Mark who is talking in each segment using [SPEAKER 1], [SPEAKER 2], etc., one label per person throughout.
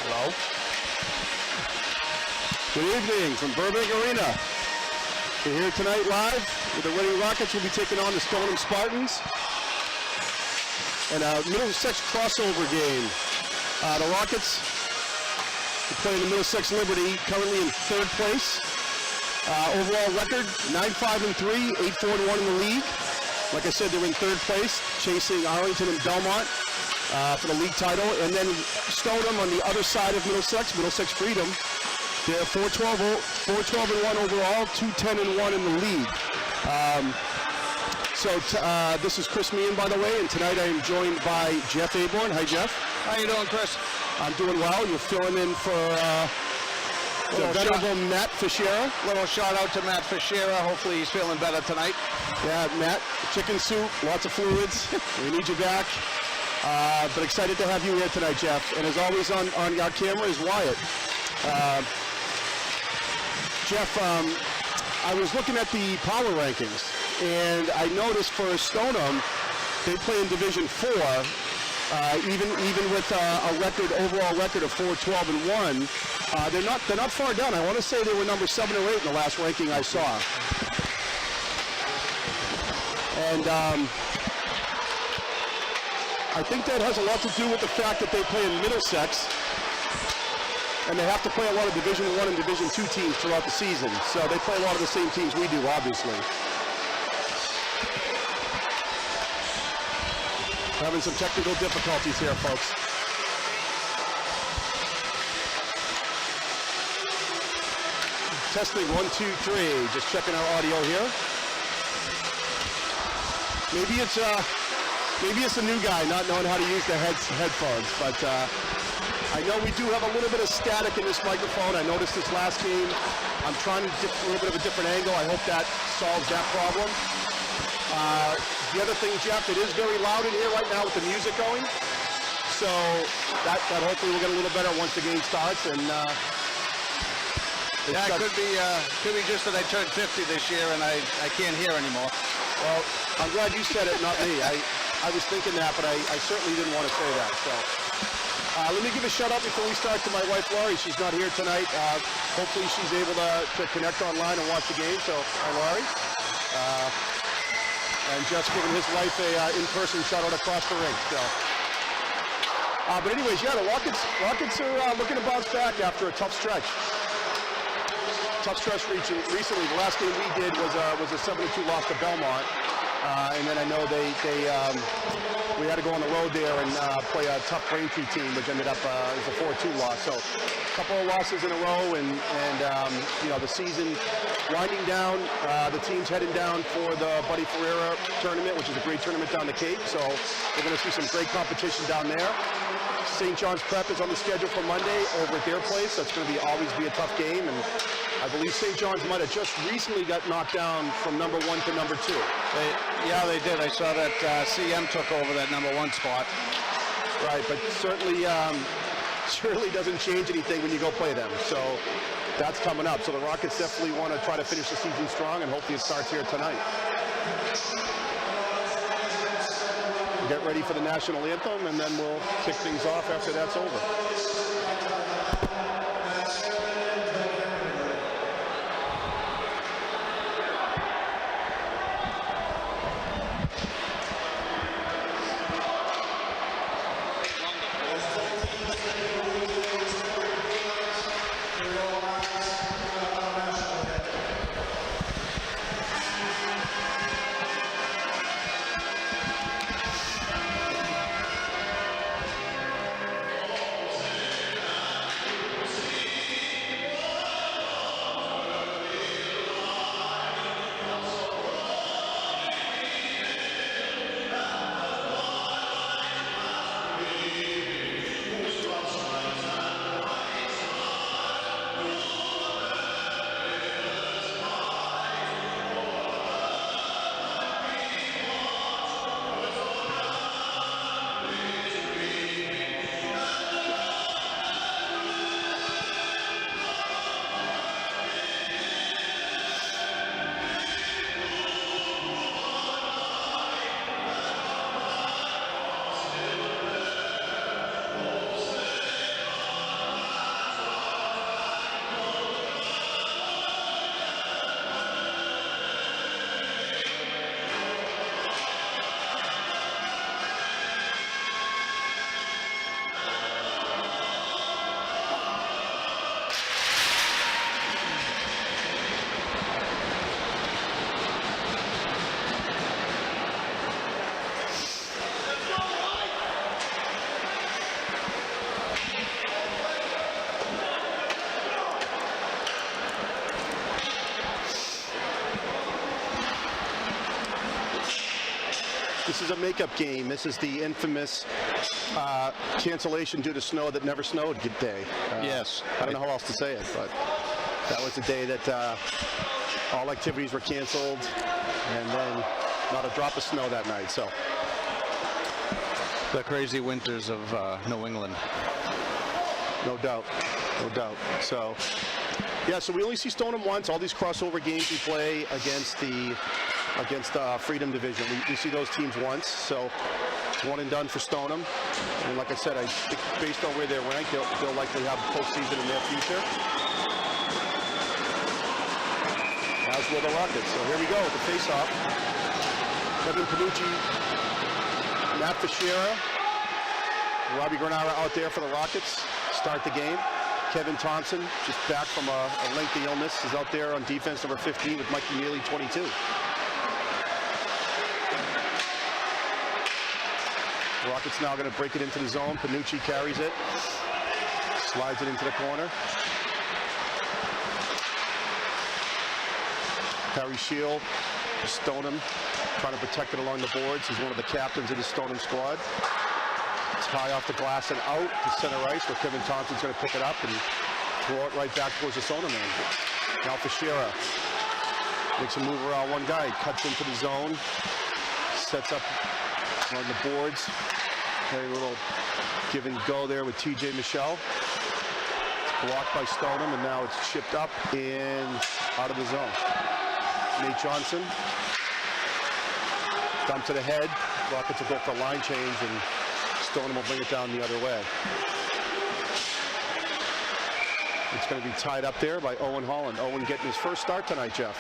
[SPEAKER 1] Hello.
[SPEAKER 2] Good evening from Burbank Arena. We're here tonight live with the Reading Rockets. We'll be taking on the Stoneham Spartans. And a Middlesex crossover game. The Rockets playing the Middlesex Liberty, currently in third place. Overall record, 9-5-3, 8-4-1 in the league. Like I said, they're in third place, chasing Arlington and Belmont for the league title. And then Stoneham on the other side of Middlesex Freedom. They're 4-12-1 overall, 2-10-1 in the league. This is Chris Meehan, by the way, and tonight I am joined by Jeff Aborn. Hi, Jeff.
[SPEAKER 1] How you doing, Chris?
[SPEAKER 2] I'm doing well. You're filling in for the venerable Matt Fischera.
[SPEAKER 1] Little shout out to Matt Fischera. Hopefully he's feeling better tonight.
[SPEAKER 2] Yeah, Matt, chicken soup, lots of fluids. We need you back. But excited to have you here tonight, Jeff. And as always on our camera is Wyatt. Jeff, I was looking at the power rankings, and I noticed for Stoneham, they play in Division 4, even with a overall record of 4-12-1. They're not far down. I want to say they were number 7 or 8 in the last ranking I saw. And I think that has a lot to do with the fact that they play in Middlesex, and they have to play a lot of Division 1 and Division 2 teams throughout the season. So they play a lot of the same teams we do, obviously. Having some technical difficulties here, folks. Testing 1, 2, 3. Just checking our audio here. Maybe it's a new guy not knowing how to use the headphones, but I know we do have a little bit of static in this microphone. I noticed this last game. I'm trying a little bit of a different angle. I hope that solves that problem. The other thing, Jeff, it is very loud in here right now with the music going. So that hopefully will get a little better once the game starts. And
[SPEAKER 1] yeah, it could be just that I turned 50 this year and I can't hear anymore.
[SPEAKER 2] Well, I'm glad you said it, not me. I was thinking that, but I certainly didn't want to say that. So let me give a shout out before we start to my wife, Laurie. She's not here tonight. Hopefully she's able to connect online and watch the game. So, hi, Laurie. And just giving his wife a in-person shout out across the ring. So, but anyways, yeah, the Rockets are looking to bounce back after a tough stretch. Tough stretch recently. The last game we did was a 7-2 loss to Belmont. And then I know we had to go on the road there and play a tough Braintree team, which ended up as a 4-2 loss. So a couple of losses in a row, and the season winding down. The team's heading down for the Buddy Ferreira tournament, which is a great tournament down the Cape. So we're going to see some great competition down there. St. John's Prep is on the schedule for Monday over at their place. That's going to always be a tough game, and I believe St. John's might have just recently got knocked down from number 1 to number 2.
[SPEAKER 1] They did. I saw that CM took over that number 1 spot.
[SPEAKER 2] Right, but certainly doesn't change anything when you go play them. So that's coming up. So the Rockets definitely want to try to finish the season strong, and hopefully it starts here tonight. Get ready for the national anthem, and then we'll kick things off after that's over. This is a makeup game. This is the infamous cancellation due to snow that never snowed day.
[SPEAKER 1] Yes.
[SPEAKER 2] I don't know how else to say it, but that was the day that all activities were canceled, and then not a drop of snow that night. So
[SPEAKER 1] The crazy winters of New England.
[SPEAKER 2] no doubt, no doubt. So yeah, so we only see Stoneham once. All these crossover games we play against Freedom Division, we see those teams once. So it's one and done for Stoneham. And like I said, I think based on where they're ranked, they'll likely have postseason in their future. As will the Rockets. So here we go, the face-off. Kevin Panucci, Matt Fischera, Robbie Granara out there for the Rockets. Start the game. Kevin Thompson, just back from a lengthy illness, is out there on defense, number 15, with Mikey Neely, 22. Rockets now going to break it into the zone. Panucci carries it, slides it into the corner. Harry Shield, Stoneham, trying to protect it along the boards. He's one of the captains of the Stoneham squad. It's high off the glass and out to center ice, where Kevin Thompson's going to pick it up and throw it right back towards the Stoneham man. Now Fischera makes a move around one guy, cuts into the zone, sets up on the boards. A little give and go there with TJ Michelle. It's blocked by Stoneham, and now it's chipped up and out of the zone. Nate Johnson dumps it ahead. Rockets will go for a line change, and Stoneham will bring it down the other way. It's going to be tied up there by Owen Holland. Owen getting his first start tonight, Jeff.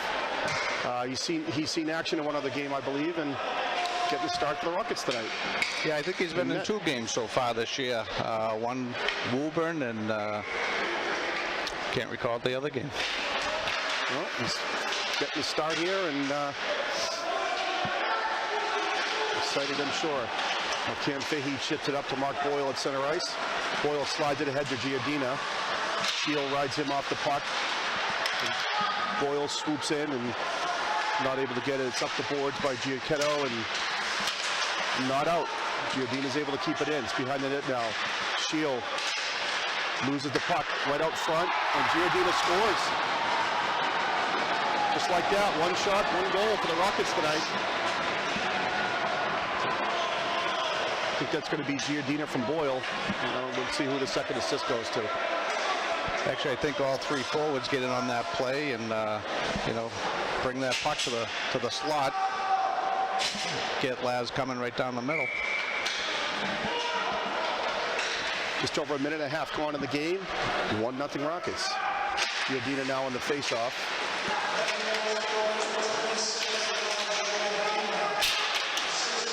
[SPEAKER 2] He's seen action in one other game, I believe, and getting a start for the Rockets tonight.
[SPEAKER 1] Yeah, I think he's been in 2 games so far this year. One Woburn, and can't recall the other game.
[SPEAKER 2] Well, he's getting a start here, and excited, I'm sure. Well, Cam Fahey chips it up to Mark Boyle at center ice. Boyle slides it ahead to Giordina. Shield rides him off the puck. And Boyle swoops in and not able to get it. It's up the boards by Giacchetto and not out. Giordina's able to keep it in. It's behind the net now. Shield loses the puck right out front, and Giordina scores. Just like that, one shot, one goal for the Rockets tonight. I think that's going to be Giordina from Boyle. We'll see who the second assist goes to.
[SPEAKER 1] Actually, I think all 3 forwards get in on that play and bring that puck to the slot. Get Laz coming right down the middle.
[SPEAKER 2] Just over a minute and a half gone in the game. 1-0 Rockets. Giordina now on the face-off.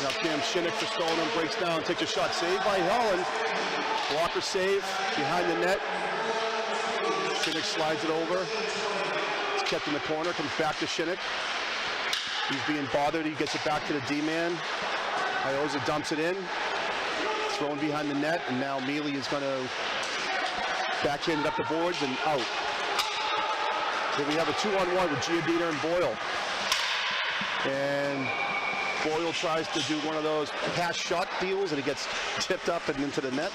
[SPEAKER 2] Now Cam Shinnick for Stoneham breaks down, takes a shot, saved by Holland. Blocker save behind the net. Shinnick slides it over. It's kept in the corner, comes back to Shinnick. He's being bothered, he gets it back to the D-man. Ioza dumps it in, thrown behind the net, and now Mealy is going to backhand it up the boards and out. So we have a 2-on-1 with Giordina and Boyle. And Boyle tries to do one of those pass shot deals, and it gets tipped up and into the net.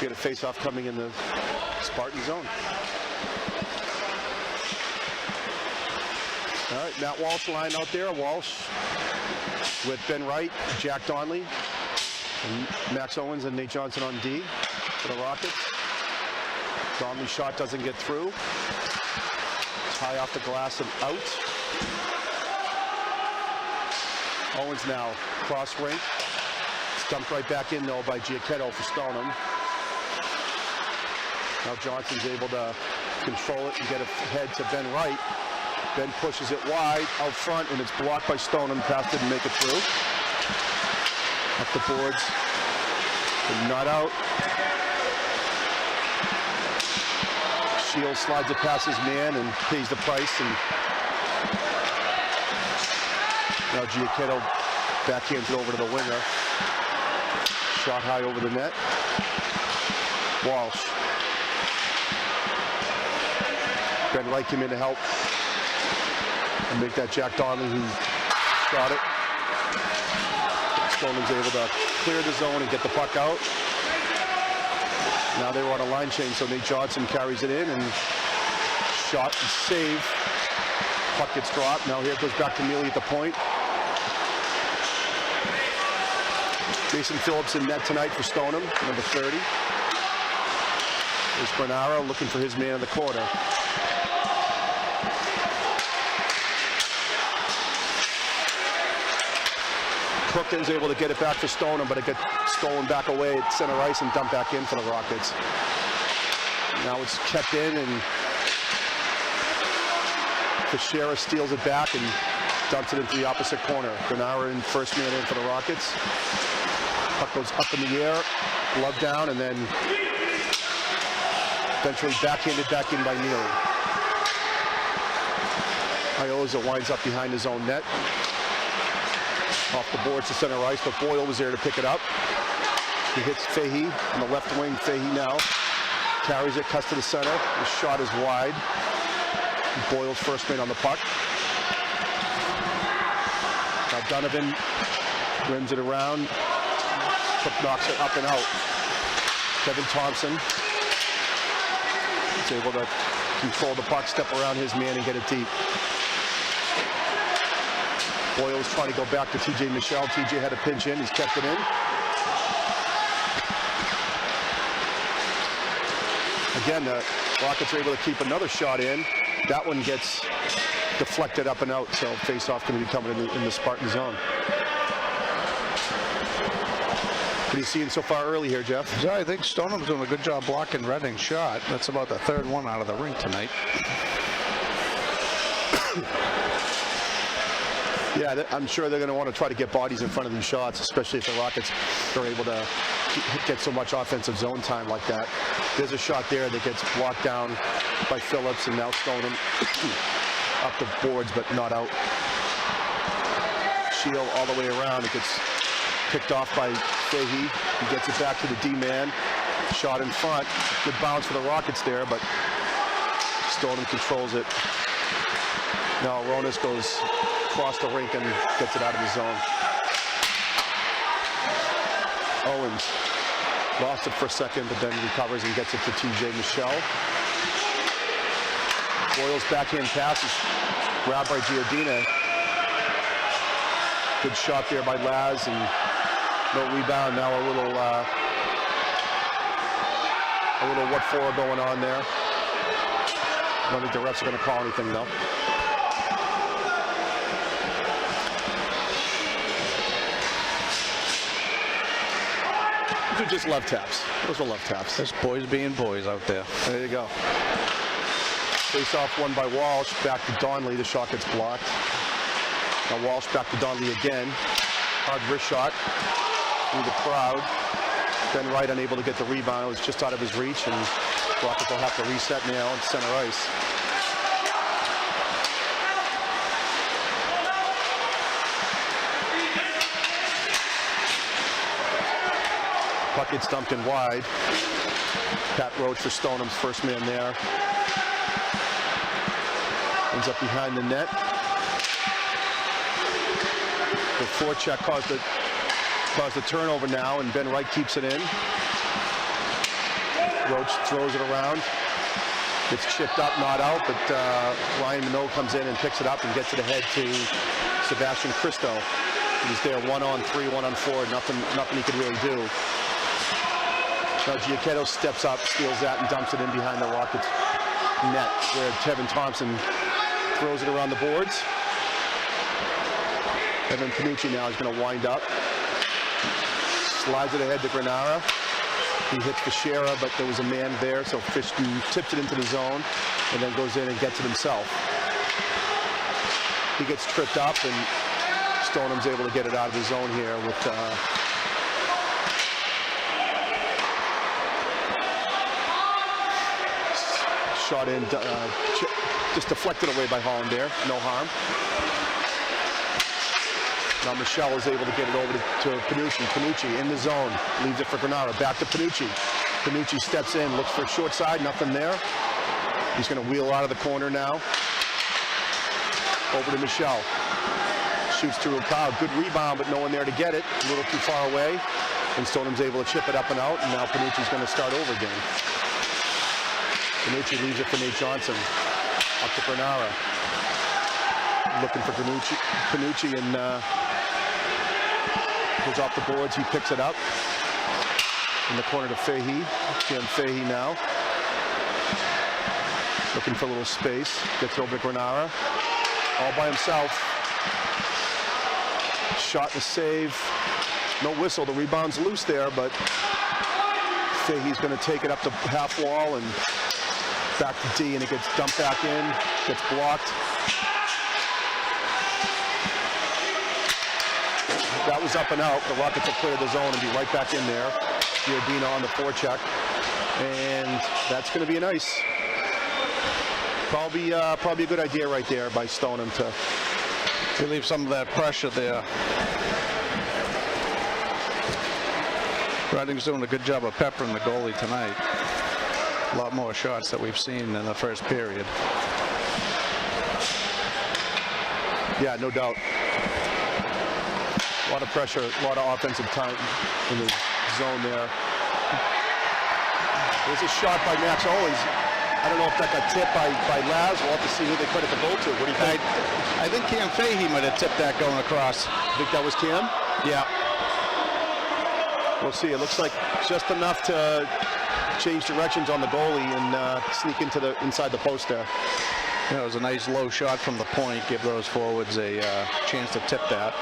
[SPEAKER 2] We got a face-off coming in the Spartan zone. All right, Matt Walsh line out there. Walsh with Ben Wright, Jack Donnelly, and Max Owens and Nate Johnson on D for the Rockets. Donnelly's shot doesn't get through. It's high off the glass and out. Owens now cross rink. It's dumped right back in though by Giacchetto for Stoneham. Now Johnson's able to control it and get it ahead to Ben Wright. Ben pushes it wide out front, and it's blocked by Stoneham. Pass didn't make it through. Up the boards, and not out. Shield slides it past his man and pays the price. And now Giacchetto backhands it over to the winger. Shot high over the net. Walsh. Ben Wright came in to help and make that Jack Donnelly who shot it. Stoneham's able to clear the zone and get the puck out. Now they were on a line change, so Nate Johnson carries it in and shot and save. Puck gets dropped. Now here it goes back to Neely at the point. Mason Phillips in net tonight for Stoneham, number 30. There's Bernara looking for his man in the corner. Crooken's able to get it back for Stoneham, but it gets stolen back away at center ice and dumped back in for the Rockets. Now it's kept in, and Teixeira steals it back and dumps it into the opposite corner. Bernara in first man in for the Rockets. Puck goes up in the air, glove down, and then eventually backhanded back in by Neely. Ioza winds up behind his own net. Off the boards to center ice, but Boyle was there to pick it up. He hits Fahey on the left wing. Fahey now carries it, cuts to the center. The shot is wide. Boyle's first man on the puck. Now Donovan rims it around. Cook knocks it up and out. Kevin Thompson is able to control the puck, step around his man, and get it deep. Boyle's trying to go back to TJ Michel. TJ had a pinch in. He's kept it in. Again, the Rockets are able to keep another shot in. That one gets deflected up and out, so face-off going to be coming in the Spartan zone. What are you seeing so far early here, Jeff?
[SPEAKER 1] Yeah, I think Stoneham's doing a good job blocking Redding's shot. That's about the third one out of the rink tonight.
[SPEAKER 2] Yeah, I'm sure they're going to want to try to get bodies in front of these shots, especially if the Rockets are able to get so much offensive zone time like that. There's a shot there that gets blocked down by Phillips, and now Stoneham up the boards, but not out. Shield all the way around. It gets picked off by Fahey. He gets it back to the D-man. Shot in front. Good bounce for the Rockets there, but Stoneham controls it. Now Ronas goes across the rink and gets it out of the zone. Owens lost it for a second, but then recovers and gets it to TJ Michel. Boyle's backhand pass is grabbed by Giordina. Good shot there by Laz, and no rebound. Now a little what for going on there. I don't think the refs are going to call anything though. Those are just love taps. Those are love taps.
[SPEAKER 1] Just boys being boys out there.
[SPEAKER 2] There you go. Face off won by Walsh. Back to Donnelly. The shot gets blocked. Now Walsh back to Donnelly again. Hard wrist shot through the crowd. Ben Wright unable to get the rebound. It was just out of his reach, and Rockets will have to reset now on center ice. Puck gets dumped in wide. Pat Roach for Stoneham's first man there. Ends up behind the net. The forecheck caused the turnover now, and Ben Wright keeps it in. Roach throws it around. It's chipped up, not out, but Ryan Minot comes in and picks it up and gets it ahead to Sebastian Christo. He's there 1-on-3, 1-on-4, nothing he could really do. Now Giacchetto steps up, steals that, and dumps it in behind the Rockets net, where Kevin Thompson throws it around the boards. Evan Panucci now is going to wind up. Slides it ahead to Granara. He hits Teixeira, but there was a man there, so Fishton tips it into the zone and then goes in and gets it himself. He gets tripped up, and Stoneham's able to get it out of the zone here with shot in, just deflected away by Holland there, no harm. Now Michel is able to get it over to Panucci. Panucci in the zone, leaves it for Granara, back to Panucci. Panucci steps in, looks for a short side, nothing there. He's going to wheel out of the corner now. Over to Michel. shoots through a crowd. Good rebound, but no one there to get it. A little too far away. And Stoneham's able to chip it up and out, and now Panucci's going to start over again. Panucci leaves it for Nate Johnson. Up to Bernara. Looking for Panucci and goes off the boards. He picks it up. In the corner to Fahey. Jim Fahey now. Looking for a little space. Gets over to Bernara. All by himself. Shot and save. No whistle. The rebound's loose there, but Fahey's going to take it up to half wall and back to D, and it gets dumped back in. Gets blocked. That was up and out. The Rockets will clear the zone and be right back in there. Giardina on the forecheck. And that's going to be a nice. Probably a good idea right there by Stoneham to
[SPEAKER 1] relieve some of that pressure there. Reading's doing a good job of peppering the goalie tonight. A lot more shots that we've seen in the first period.
[SPEAKER 2] Yeah, no doubt. A lot of pressure, a lot of offensive time in the zone there. There's a shot by Max Owens. I don't know if that got tipped by Laz. We'll have to see who they credit the goal to. What do you think?
[SPEAKER 1] I think Cam Fahey might have tipped that going across.
[SPEAKER 2] Think that was Cam?
[SPEAKER 1] Yeah.
[SPEAKER 2] We'll see. It looks like just enough to change directions on the goalie and sneak into the inside the post there.
[SPEAKER 1] Yeah, it was a nice low shot from the point. Give those forwards a chance to tip that.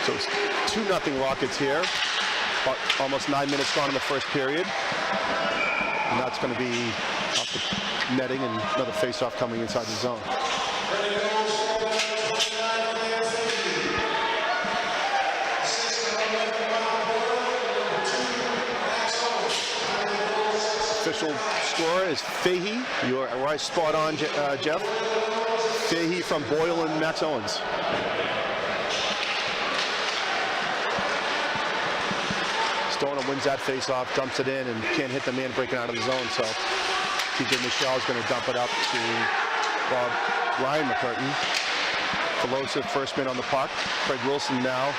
[SPEAKER 2] So it's 2-0 Rockets here. Almost 9 minutes gone in the first period. And that's going to be off the netting and another face-off coming inside the zone. Official scorer is Fahey. You are right, spot on, Jeff. Fahey from Boyle and Max Owens. Stoneham wins that face-off, dumps it in, and can't hit the man breaking out of the zone. So TJ Michelle is going to dump it up to Ryan McCurtain. Pelosi, first man on the puck. Craig Wilson now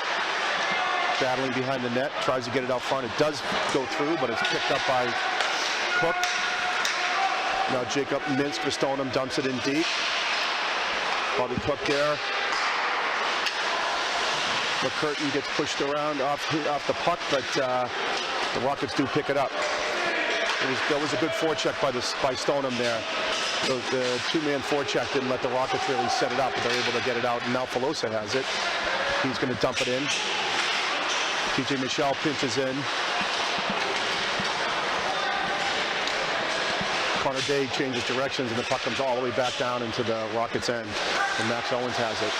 [SPEAKER 2] battling behind the net, tries to get it out front. It does go through, but it's picked up by Cook. Now Jacob Minsk for Stoneham dumps it in deep. Bobby Cook there. McCurtain gets pushed around off the puck, but the Rockets do pick it up. That was a good forecheck by Stoneham there. So the two-man forecheck didn't let the Rockets really set it up, but they're able to get it out, and now Pelosi has it. He's going to dump it in. TJ Michelle pinches in. Connor Day changes directions, and the puck comes all the way back down into the Rockets' end, and Max Owens has it.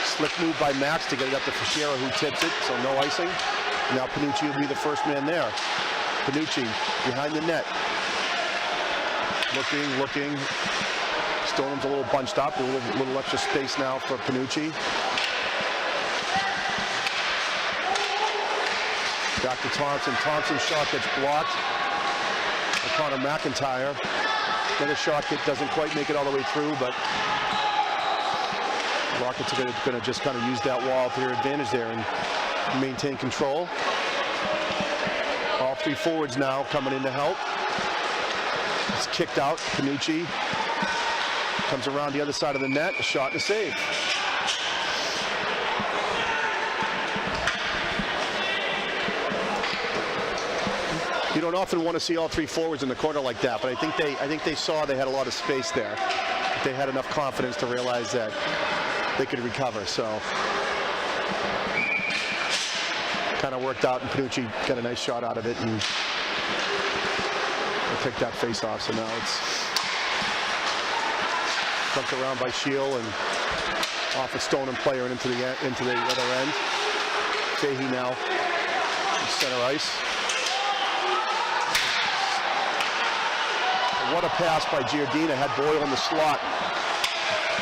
[SPEAKER 2] Slick move by Max to get it up to Fischera, who tips it, so no icing. Now Panucci will be the first man there. Panucci behind the net. Looking. Stoneham's a little bunched up, a little extra space now for Panucci. Back to Thompson. Thompson's shot gets blocked by Connor McIntyre. Another shot that doesn't quite make it all the way through, but Rockets are going to just kind of use that wall to their advantage there and maintain control. All three forwards now coming in to help. It's kicked out. Panucci comes around the other side of the net. A shot and a save. You don't often want to see all three forwards in the corner like that, but I think they saw they had a lot of space there. They had enough confidence to realize that they could recover, so kind of worked out, and Panucci got a nice shot out of it, and they picked that face off. So now it's dumped around by Shield and off a Stoneham player and into the other end. Fahey now center ice. What a pass by Giardina, had Boyle in the slot.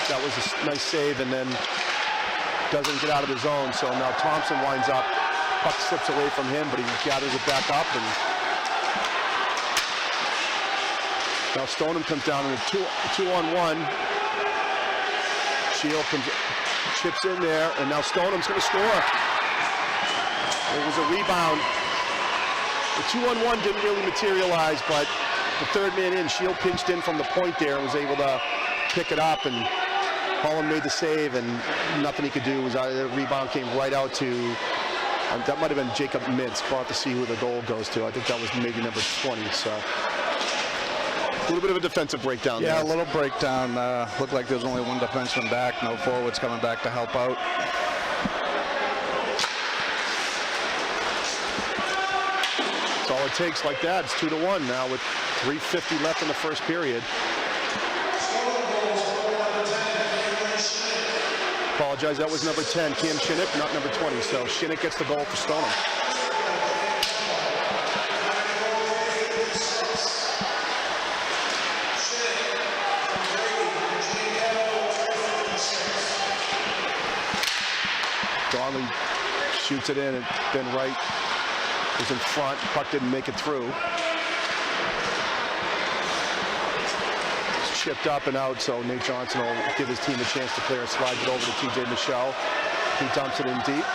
[SPEAKER 2] That was a nice save, and then doesn't get out of the zone, so now Thompson winds up. Puck slips away from him, but he gathers it back up, and now Stoneham comes down in a two-on-one. Shield chips in there, and now Stoneham's going to score. It was a rebound. The 2-on-1 didn't really materialize, but the third man in, Shield pinched in from the point there and was able to pick it up, and Holland made the save, and nothing he could do. Was the rebound came right out to, that might have been Jacob Mintz. We'll have to see who the goal goes to. I think that was maybe number 20, so. A little bit of a defensive breakdown there.
[SPEAKER 1] Yeah, a little breakdown. Looked like there was only one defenseman back, no forwards coming back to help out.
[SPEAKER 2] That's all it takes like that. It's 2-1 now with 3:50 left in the first period. Apologize, that was number 10, Cam Shinnick, not number 20. So Shinnick gets the goal for Stoneham. Donnelly shoots it in, and Ben Wright was in front. Puck didn't make it through. It's chipped up and out, so Nate Johnson will give his team a chance to clear. Slides it over to TJ Michelle. He dumps it in deep.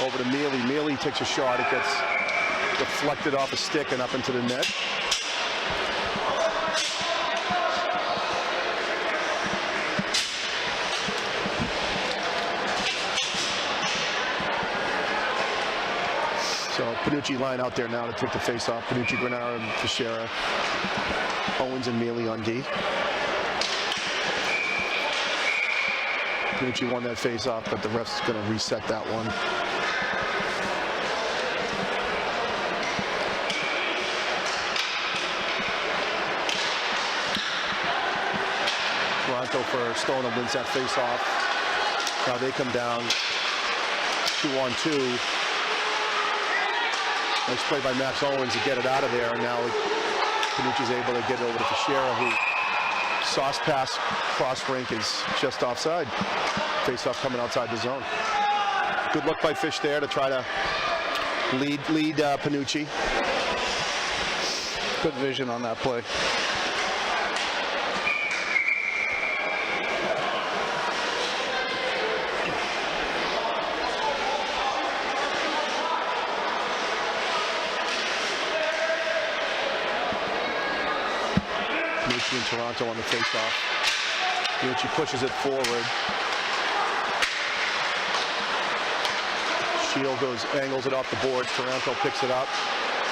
[SPEAKER 2] Over to Mealy. Mealy takes a shot. It gets deflected off a stick and up into the net. So Panucci line out there now to take the face off. Panucci, Granara, and Teixeira. Owens and Mealy on D. Panucci won that face off, but the ref's going to reset that one. Toronto for Stoneham wins that face off. Now they come down 2-on-2. Nice play by Max Owens to get it out of there, and now Panucci's able to get it over to Teixeira, who sauce pass cross rink is just offside. Face off coming outside the zone. Good look by Fish there to try to lead Panucci.
[SPEAKER 1] Good vision on that play.
[SPEAKER 2] In Toronto on the face-off. Panucci pushes it forward. Shield angles it off the boards. Toronto picks it up.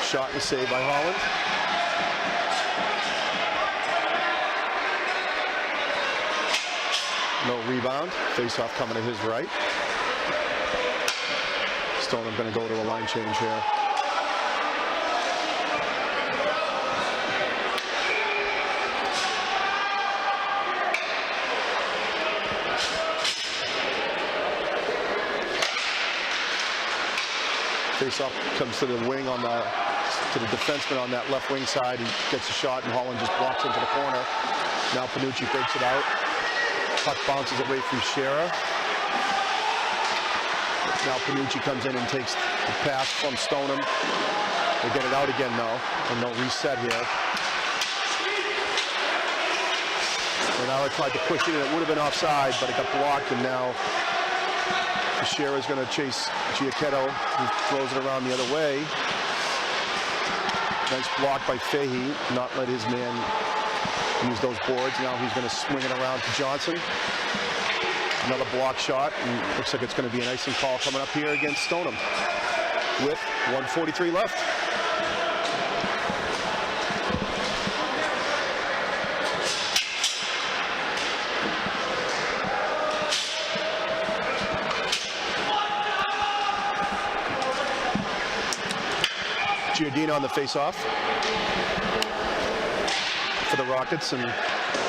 [SPEAKER 2] Shot and save by Holland. No rebound. Face-off coming to his right. Stoneham going to go to a line change here. Face-off comes to the wing to the defenseman on that left wing side. He gets a shot, and Holland just blocks into the corner. Now Panucci breaks it out. Puck bounces away from Shera. Now Panucci comes in and takes the pass from Stoneham. They get it out again though, and they'll reset here. And now they tried to push it in. It would have been offside, but it got blocked, and now Shera's going to chase Giacchetto, who throws it around the other way. Nice block by Fahey, not let his man use those boards. Now he's going to swing it around to Johnson. Another block shot, and looks like it's going to be an icing call coming up here against Stoneham with 1:43 left. Giordino on the face-off for the Rockets, and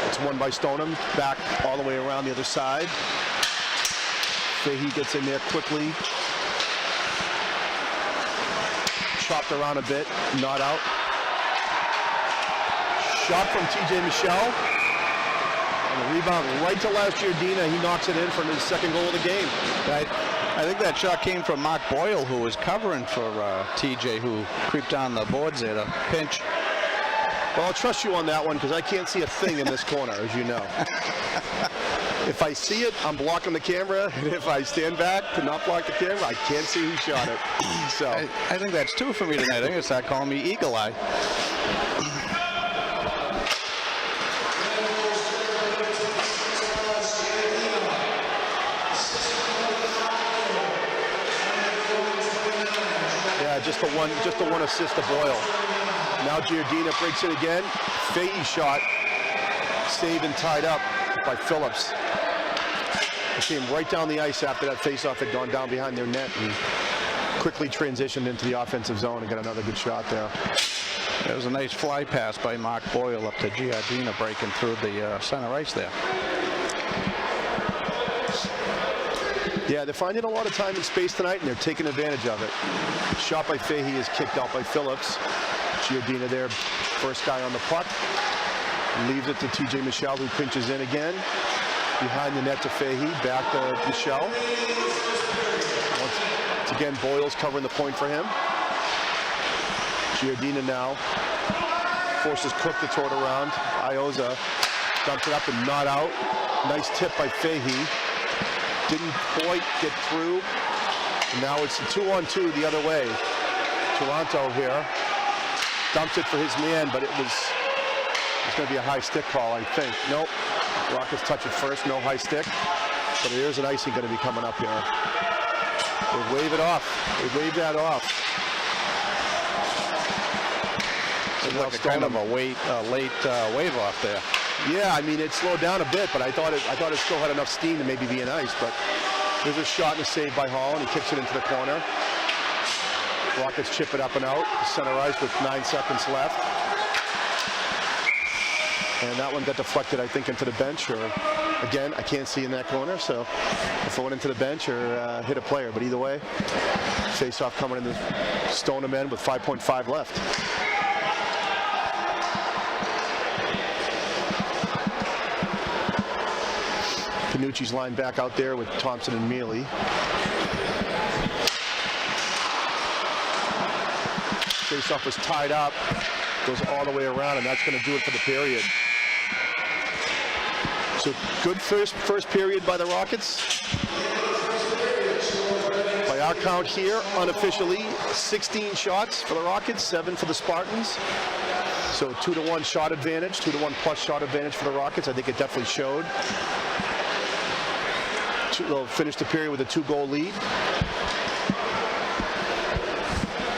[SPEAKER 2] it's won by Stoneham. Back all the way around the other side. Fahey gets in there quickly. Chopped around a bit, not out. Shot from TJ Michelle. And the rebound right to Laz Giardina. He knocks it in for his second goal of the game.
[SPEAKER 1] I think that shot came from Mark Boyle, who was covering for TJ, who creeped down the boards there to pinch.
[SPEAKER 2] Well, I'll trust you on that one because I can't see a thing in this corner, as you know. If I see it, I'm blocking the camera. And if I stand back to not block the camera, I can't see who shot it. So
[SPEAKER 1] I think that's two for me tonight. They're going to start calling me Eagle Eye.
[SPEAKER 2] Yeah, just the one assist to Boyle. Now Giardina breaks it again. Fahey shot, saved and tied up by Phillips. It came right down the ice after that faceoff had gone down behind their net and quickly transitioned into the offensive zone and got another good shot there.
[SPEAKER 1] There was a nice fly pass by Mark Boyle up to Giardina, breaking through the center ice there.
[SPEAKER 2] Yeah, they're finding a lot of time and space tonight, and they're taking advantage of it. Shot by Fahey is kicked out by Phillips. Giardina there, first guy on the puck. Leaves it to TJ Michelle, who pinches in again. Behind the net to Fahey, back to Michelle. Once again, Boyle's covering the point for him. Giardina now forces Cook to throw it around. Ioza dumps it up and not out. Nice tip by Fahey. Didn't quite get through. And now it's a 2-on-2 the other way. Toronto here. Dumps it for his man, but it's going to be a high stick call, I think. Nope. Rockets touch it first, no high stick. But there's an icing going to be coming up here. They wave it off. They wave that off.
[SPEAKER 1] It's like a kind of a late wave off there.
[SPEAKER 2] Yeah, I mean, it slowed down a bit, but I thought it still had enough steam to maybe be an ice. But there's a shot and a save by Hall, and he kicks it into the corner. Rockets chip it up and out to center ice with 9 seconds left. And that one got deflected, I think, into the bench. Or, again, I can't see in that corner, so if it went into the bench or hit a player. But either way, face-off coming in the Stoneham end with 5.5 left. Panucci's lined back out there with Thompson and Mealy. Face-off was tied up, goes all the way around, and that's going to do it for the period. So good first period by the Rockets. By our count here, unofficially, 16 shots for the Rockets, 7 for the Spartans. So 2-to-1 shot advantage, 2-to-1 plus shot advantage for the Rockets. I think it definitely showed. They'll finish the period with a 2-goal lead.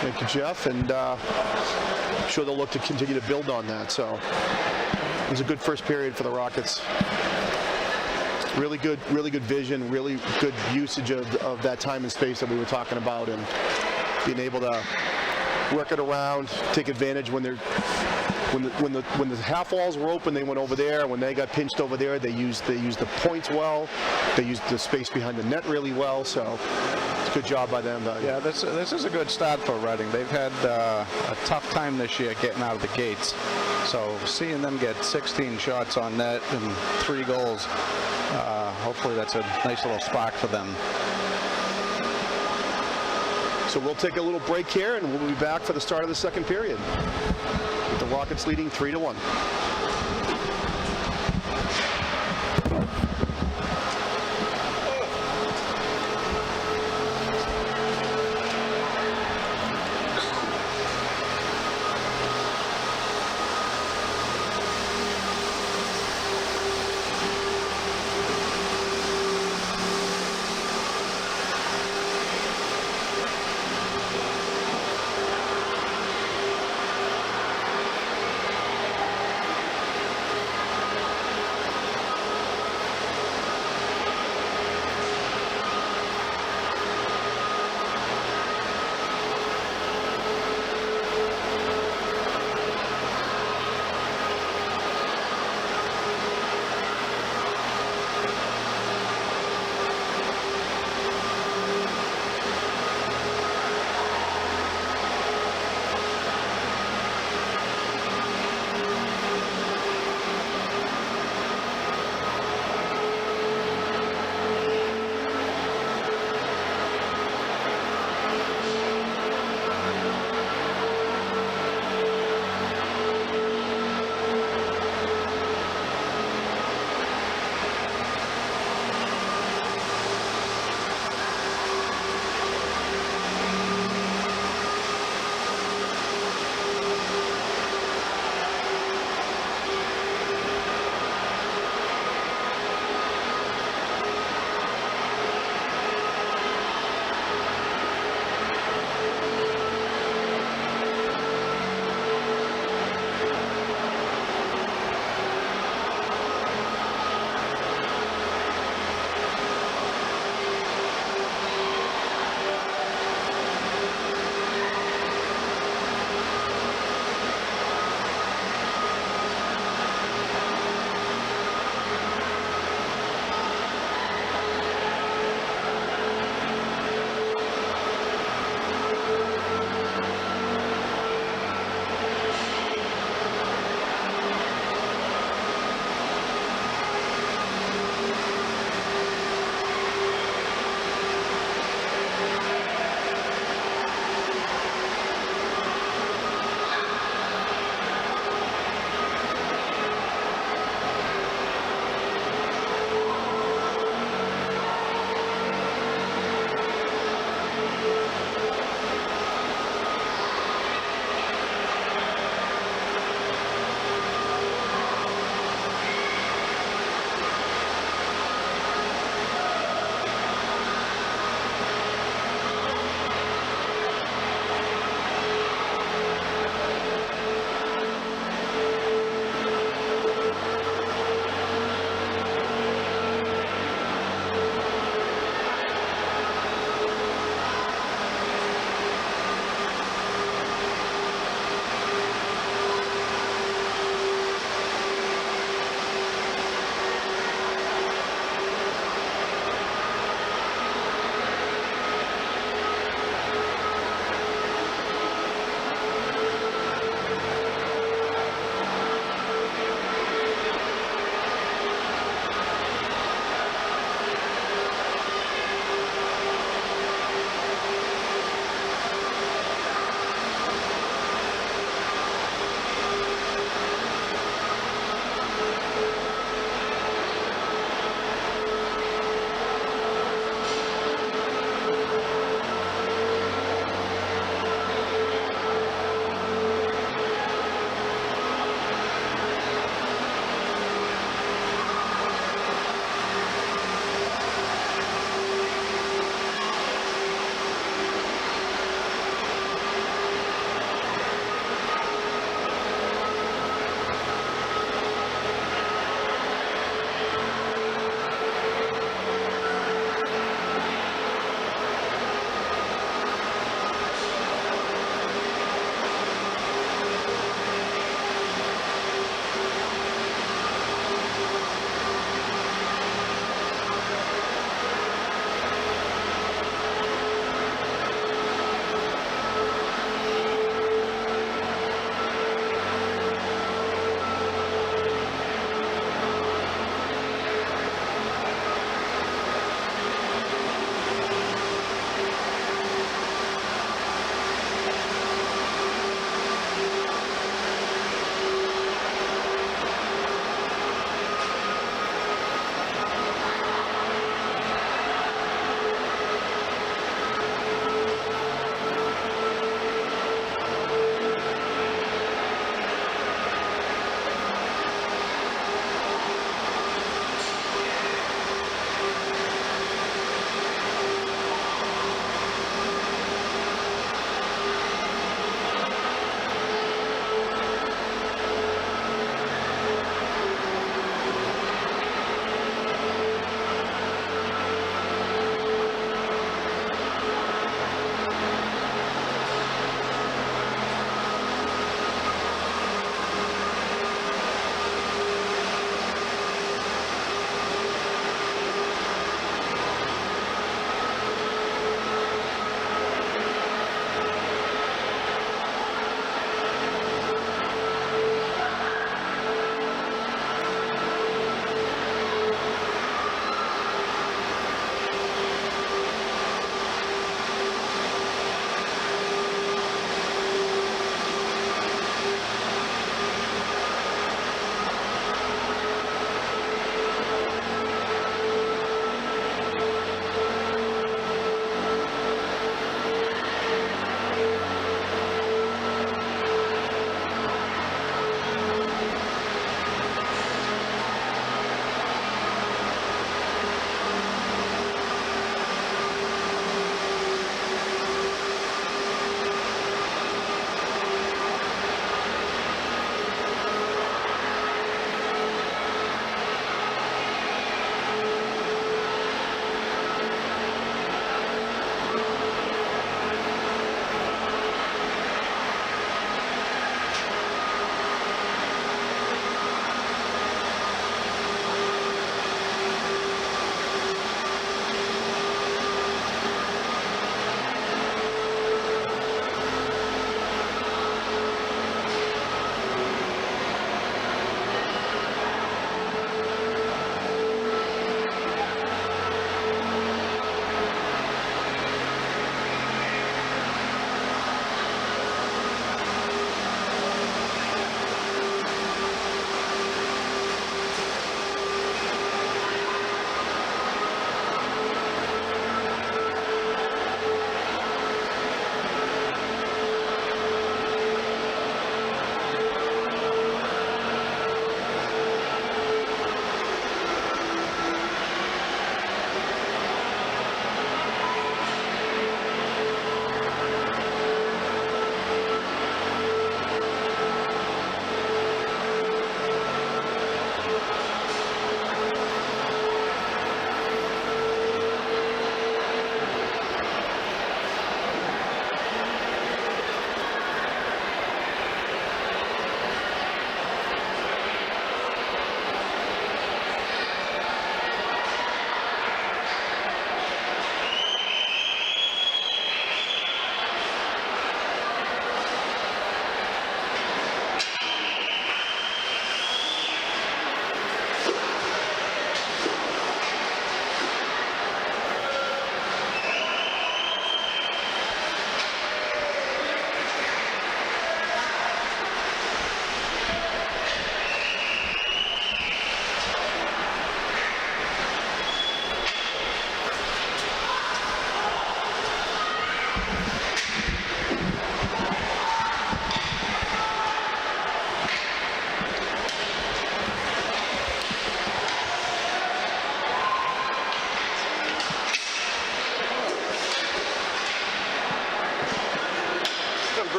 [SPEAKER 2] Thank you, Jeff, and I'm sure they'll look to continue to build on that. So it was a good first period for the Rockets. Really good vision, really good usage of that time and space that we were talking about, and being able to work it around, take advantage when the half walls were open, they went over there. When they got pinched over there, they used the points well. They used the space behind the net really well. So it's a good job by them.
[SPEAKER 1] Yeah, this is a good start for Reading. They've had a tough time this year getting out of the gates. So seeing them get 16 shots on net and 3 goals, hopefully that's a nice little spark for them.
[SPEAKER 2] So we'll take a little break here, and we'll be back for the start of the second period. With the Rockets leading 3-1.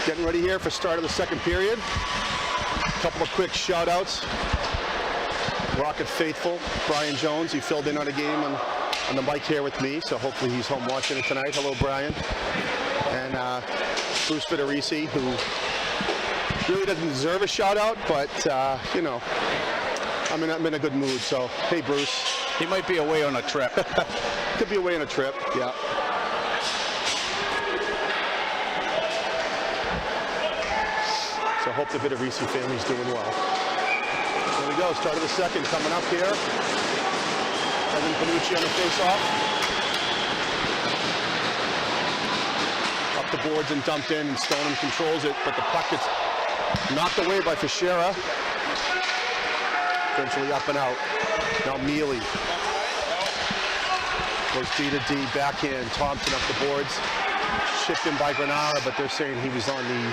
[SPEAKER 2] Getting ready here for start of the second period. A couple of quick shout outs. Rocket faithful, Brian Jones, he filled in on a game on the mic here with me, so hopefully he's home watching it tonight. Hello, Brian. And Bruce Federici, who really doesn't deserve a shout out, but you know, I'm in a good mood, so hey, Bruce.
[SPEAKER 1] He might be away on a trip.
[SPEAKER 2] Could be away on a trip, yeah. So I hope the Federici family's doing well. There we go, start of the second coming up here. Evan Panucci on the face-off. Up the boards and dumped in, and Stoneham controls it, but the puck gets knocked away by Fischera. Eventually up and out. Now Mealy. Goes D to D, backhand, Thompson up the boards. Shipped in by Granada, but they're saying he was on the,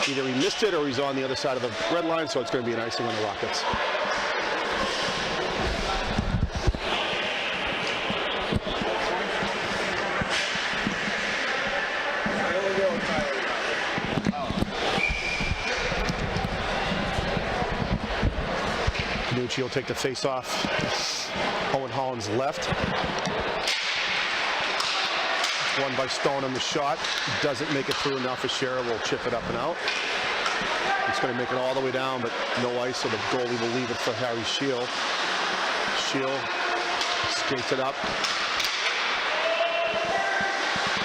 [SPEAKER 2] either he missed it or he's on the other side of the red line, so it's going to be an icing on the Rockets. Panucci will take the face-off. Owen Holland's left. Won by Stoneham. The shot doesn't make it through. Now Fischera will chip it up and out. It's going to make it all the way down, but no ice, so the goalie will leave it for Harry Scheel. Scheel skates it up.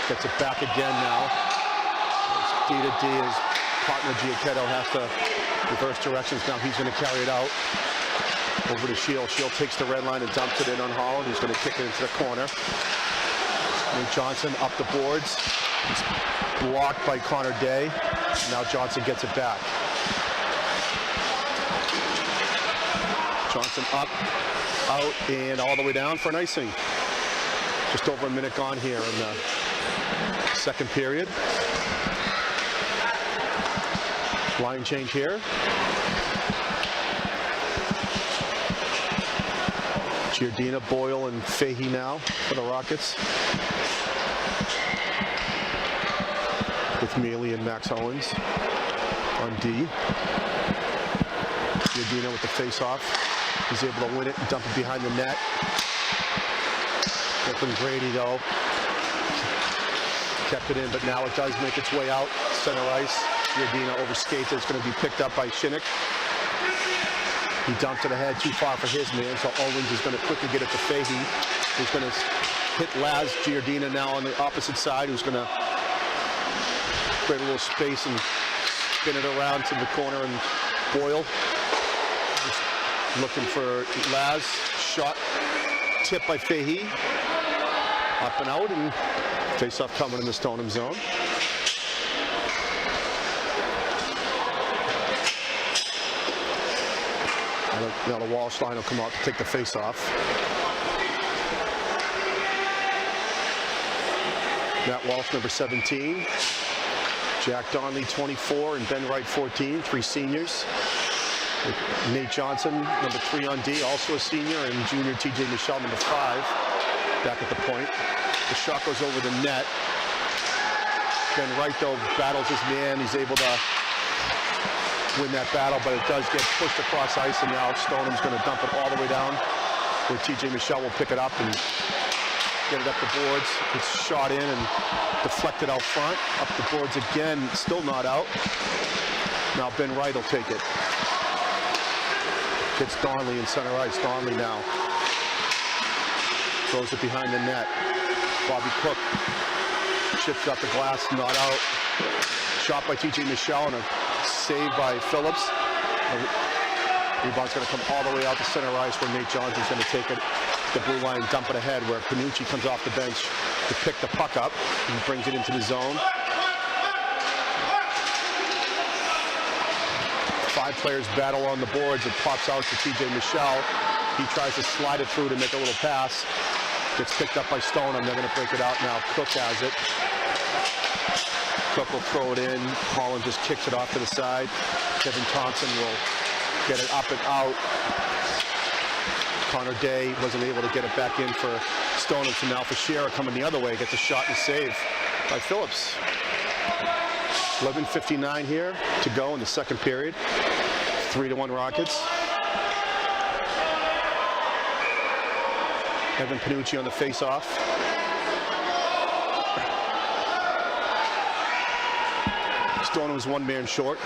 [SPEAKER 2] Gets it back again now. It's D to D as partner Giacchetto has to reverse directions. Now he's going to carry it out. Over to Scheel. Scheel takes the red line and dumps it in on Holland. He's going to kick it into the corner. And Johnson up the boards. It's blocked by Connor Day. Now Johnson gets it back. Johnson up, out, and all the way down for an icing. Just over a minute gone here in the second period. Line change here. Giardina, Boyle, and Fahey now for the Rockets. With Mealy and Max Owens on D. Giardina with the face-off. He's able to win it and dump it behind the net. Brooklyn Grady, though, kept it in, but now it does make its way out. Center ice. Giardina overskates it. It's going to be picked up by Shinnick. He dumped it ahead too far for his man, so Owens is going to quickly get it to Fahey, who's going to hit Laz Giardina now on the opposite side, who's going to create a little space and spin it around to the corner, and Boyle just looking for Laz. Shot tipped by Fahey. Up and out, and face-off coming in the Stoneham zone. Now the Walsh line will come out to take the face-off. Matt Walsh, number 17. Jack Donnelly, 24, and Ben Wright, 14, three seniors. With Nate Johnson, number 3 on D, also a senior, and junior TJ Michelle, number 5, back at the point. The shot goes over the net. Ben Wright, though, battles his man. He's able to win that battle, but it does get pushed across ice, and now Stoneham's going to dump it all the way down, where TJ Michelle will pick it up and get it up the boards. It's shot in and deflected out front. Up the boards again, still not out. Now Ben Wright will take it. Gets Donnelly in center ice. Donnelly now throws it behind the net. Bobby Cook chips up the glass, not out. Shot by TJ Michelle and a save by Phillips. The rebound's going to come all the way out to center ice, where Nate Johnson's going to take it the blue line and dump it ahead, where Panucci comes off the bench to pick the puck up and brings it into the zone. 5 players battle on the boards. It pops out to TJ Michelle. He tries to slide it through to make a little pass. Gets picked up by Stoneham. They're going to break it out now. Cook has it. Cook will throw it in. Holland just kicks it off to the side. Kevin Thompson will get it up and out. Connor Day wasn't able to get it back in for Stoneham. So now for Scherer coming the other way. Gets a shot and save by Phillips. 11:59 here to go in the second period. 3-1 Rockets. Evan Panucci on the face-off. Stoneham was one man short.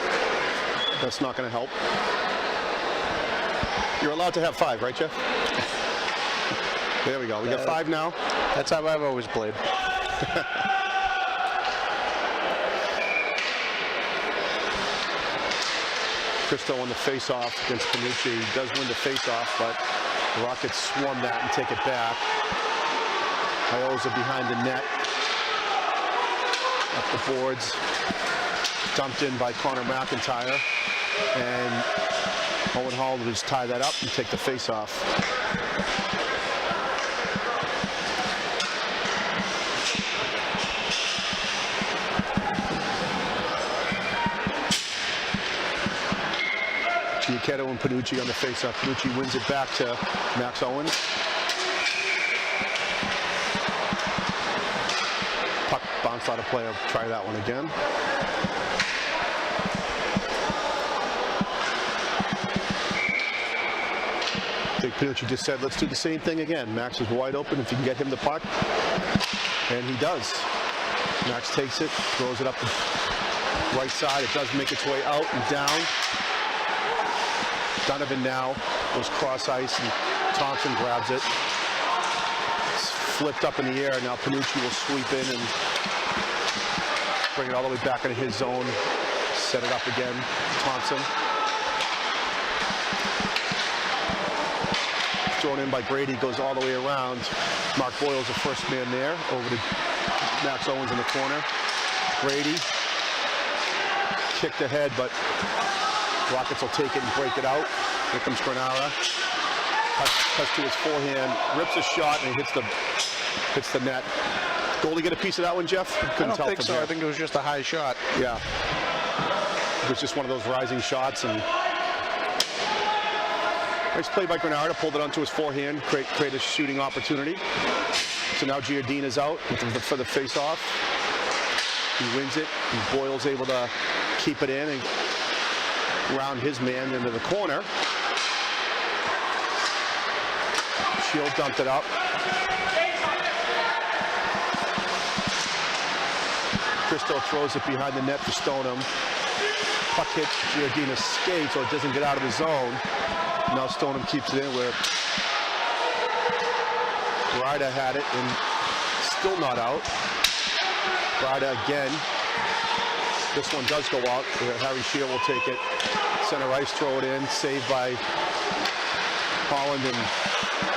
[SPEAKER 2] That's not going to help. You're allowed to have 5, right, Jeff? There we go. We got 5 now.
[SPEAKER 1] That's how I've always played.
[SPEAKER 2] Cristo on the face-off against Panucci. He does win the face-off, but the Rockets swarm that and take it back. Ioza behind the net. Up the boards. Dumped in by Connor McIntyre. And Owen Hall will just tie that up and take the face-off. Giacchetto and Panucci on the face-off. Panucci wins it back to Max Owens. Puck bounced out of play. I'll try that one again. I think Panucci just said, let's do the same thing again. Max is wide open if you can get him the puck. And he does. Max takes it, throws it up the right side. It does make its way out and down. Donovan now goes cross ice and Thompson grabs it. It's flipped up in the air. Now Panucci will sweep in and bring it all the way back into his zone. Set it up again. Thompson. Thrown in by Grady, goes all the way around. Mark Boyle's the first man there. Over to Max Owens in the corner. Grady kicked ahead, but Rockets will take it and break it out. Here comes Granara. Cuts to his forehand, rips a shot, and hits the net. Goalie get a piece of that one, Jeff?
[SPEAKER 1] I don't think so. I think it was just a high shot.
[SPEAKER 2] Yeah. It was just one of those rising shots, and nice play by Granara. Pulled it onto his forehand, create a shooting opportunity. So now Giardina's out for the face-off. He wins it, and Boyle's able to keep it in and round his man into the corner. Shield dumped it up. Cristo throws it behind the net for Stoneham. Puck hits Giardina's skate, so it doesn't get out of the zone. Now Stoneham keeps it in where Brida had it and still not out. Brida again. This one does go out. Harry Shield will take it. Center ice, throw it in. Saved by Holland and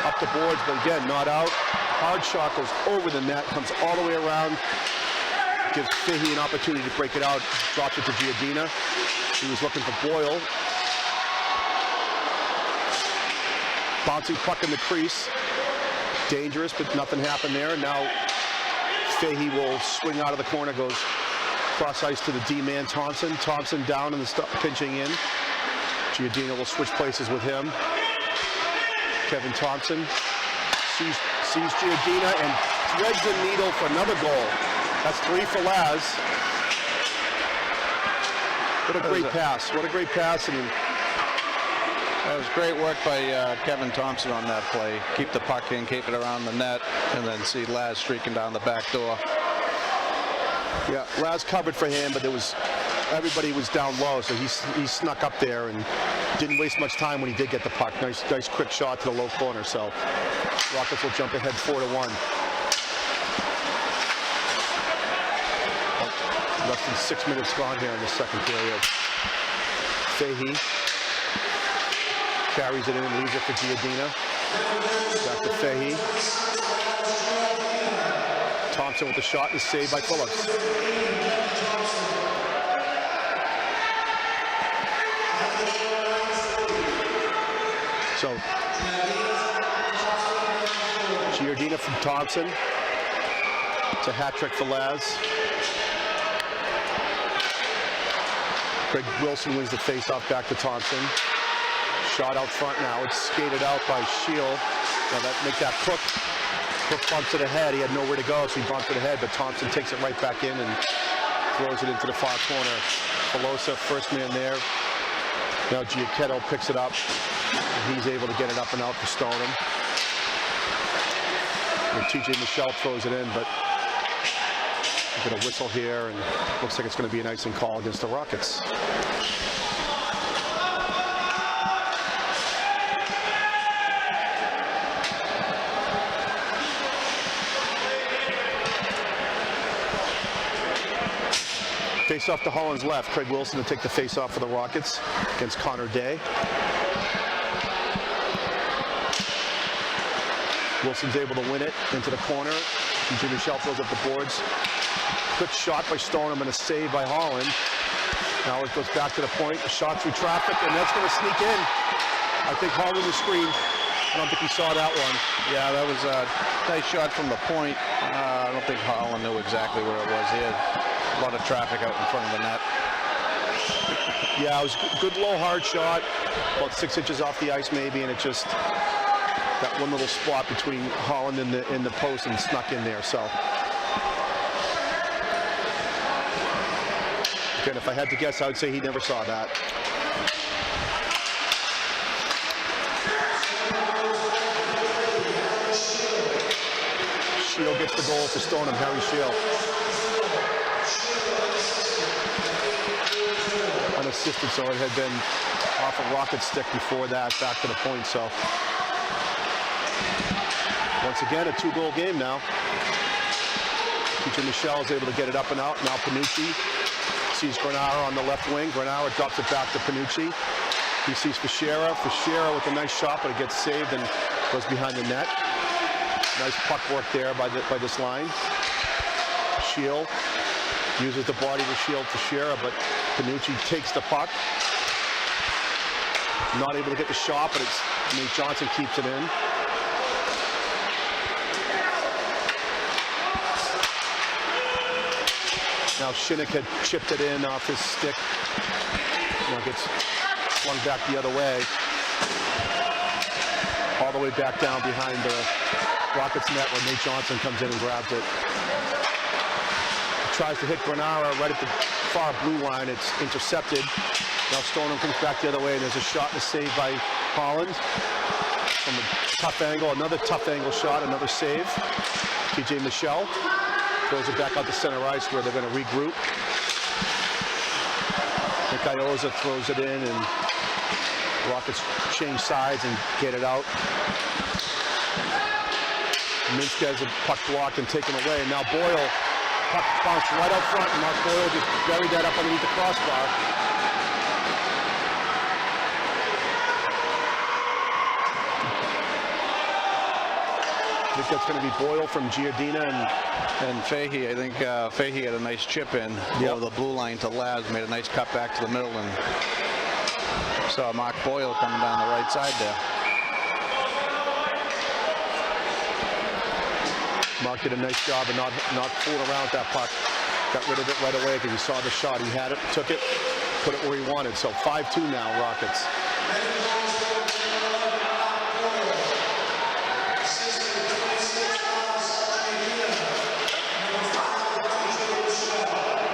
[SPEAKER 2] up the boards, but again, not out. Hard shot goes over the net, comes all the way around. Gives Fahey an opportunity to break it out. Drops it to Giardina. He was looking for Boyle. Bouncing puck in the crease. Dangerous, but nothing happened there. And now Fahey will swing out of the corner, goes cross ice to the D-man Thompson. Thompson down in the pinching in. Giardina will switch places with him. Kevin Thompson sees Giardina and threads the needle for another goal. That's 3 for Laz. What a great pass. What a great pass. And
[SPEAKER 1] that was great work by Kevin Thompson on that play. Keep the puck in, keep it around the net, and then see Laz streaking down the back door.
[SPEAKER 2] Yeah, Laz covered for him, but everybody was down low, so he snuck up there and didn't waste much time when he did get the puck. Nice quick shot to the low corner. So Rockets will jump ahead 4-1. Less than 6 minutes gone here in the second period. Fahey carries it in and leaves it for Giardina. Back to Fahey. Thompson with the shot is saved by Phillips. So Giardina from Thompson. It's a hat trick for Laz. Craig Wilson wins the face-off back to Thompson. Shot out front now. It's skated out by Shield. Now that make that Cook. Cook bumps it ahead. He had nowhere to go, so he bumped it ahead, but Thompson takes it right back in and throws it into the far corner. Pelosa, first man there. Now Giacchetto picks it up, and he's able to get it up and out for Stoneham. And TJ Michelle throws it in, but we're going to whistle here, and looks like it's going to be an icing call against the Rockets. Face off to Holland's left. Craig Wilson to take the face off for the Rockets against Connor Day. Wilson's able to win it into the corner. Jimmy Michelle throws up the boards. Quick shot by Stoneham and a save by Holland. Now it goes back to the point. A shot through traffic, and that's going to sneak in. I think Holland was screened. I don't think he saw that one.
[SPEAKER 1] Yeah, that was a nice shot from the point. I don't think Holland knew exactly where it was. He had a lot of traffic out in front of the net.
[SPEAKER 2] Yeah, it was a good low hard shot, about 6 inches off the ice maybe, and it just got one little spot between Holland and the post and snuck in there. So again, if I had to guess, I would say he never saw that. Shield gets the goal for Stoneham, Harry Shield. Unassisted, so it had been off a Rocket stick before that, back to the point. So once again, a 2-goal game now. TJ Michelle is able to get it up and out. Now Panucci sees Granara on the left wing. Granara drops it back to Panucci. He sees Fischera. Fischera with a nice shot, but it gets saved and goes behind the net. Nice puck work there by this line. Shield uses the body to shield Fischera, but Panucci takes the puck. Not able to get the shot, but Nate Johnson keeps it in. Now Shinnick had chipped it in off his stick. Now gets flung back the other way. All the way back down behind the Rockets net where Nate Johnson comes in and grabs it. Tries to hit Granara right at the far blue line. It's intercepted. Now Stoneham comes back the other way. There's a shot and a save by Holland from a tough angle. Another tough angle shot, another save. TJ Michelle throws it back out to center ice where they're going to regroup. Nick Ioza throws it in, and Rockets change sides and get it out. Minsk has a puck blocked and taken away. And now Boyle, puck bounced right out front, and Mark Boyle just buried that up underneath the crossbar. I think that's going to be Boyle from Giardina
[SPEAKER 1] and Fahey. I think Fahey had a nice chip in over the blue line to Laz, made a nice cut back to the middle, and saw Mark Boyle coming down the right side there.
[SPEAKER 2] Mark did a nice job of not fooling around with that puck. Got rid of it right away because he saw the shot. He had it, took it, put it where he wanted. So 5-2 now, Rockets.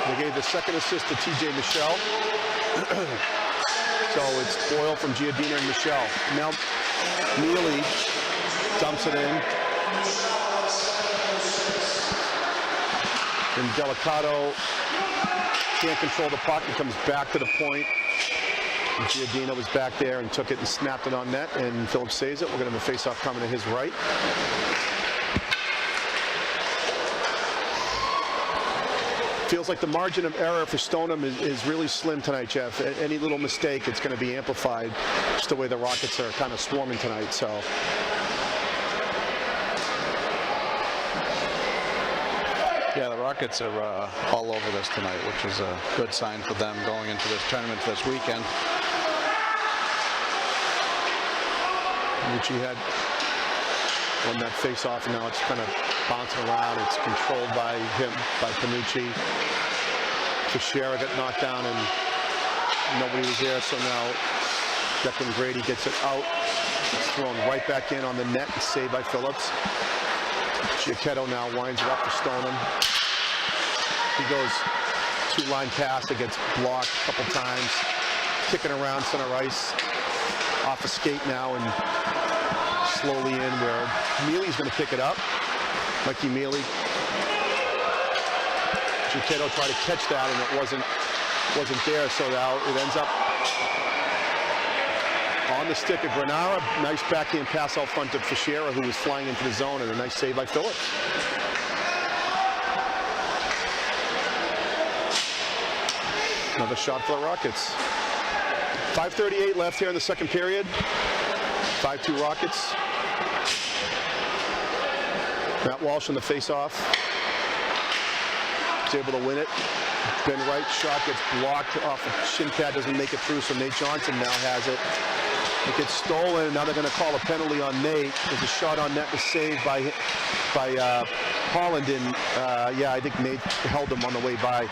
[SPEAKER 2] They gave the second assist to TJ Michelle. So it's Boyle from Giardina and Michelle. Now Neely dumps it in. And Delicato can't control the puck. It comes back to the point. And Giardina was back there and took it and snapped it on net, and Phillips saves it. We're going to have a face-off coming to his right. Feels like the margin of error for Stoneham is really slim tonight, Jeff. Any little mistake, it's going to be amplified, just the way the Rockets are kind of swarming tonight. So
[SPEAKER 1] yeah, the Rockets are all over this tonight, which is a good sign for them going into this tournament this weekend.
[SPEAKER 2] Which he had won that face-off, and now it's kind of bouncing around. It's controlled by him, by Panucci. Teixeira got knocked down, and nobody was there, so now Declan Grady gets it out. It's thrown right back in on the net and saved by Phillips. Giacchetto now winds it up for Stoneham. He goes two-line pass. It gets blocked a couple times. Kicking around center ice. Off a skate now and slowly in where Mealy's going to pick it up. Mikey Mealy. Giacchetto tried to catch that and it wasn't there, so now it ends up on the stick of Granara. Nice backhand pass out front to Teixeira, who was flying into the zone, and a nice save by Phillips. Another shot for the Rockets. 5:38 left here in the second period. 5-2 Rockets. Matt Walsh on the face-off. He's able to win it. Ben Wright shot gets blocked off a shin pad, doesn't make it through, so Nate Johnson now has it. It gets stolen, and now they're going to call a penalty on Nate. There's a shot on net was saved by Holland, and yeah, I think Nate held him on the way by.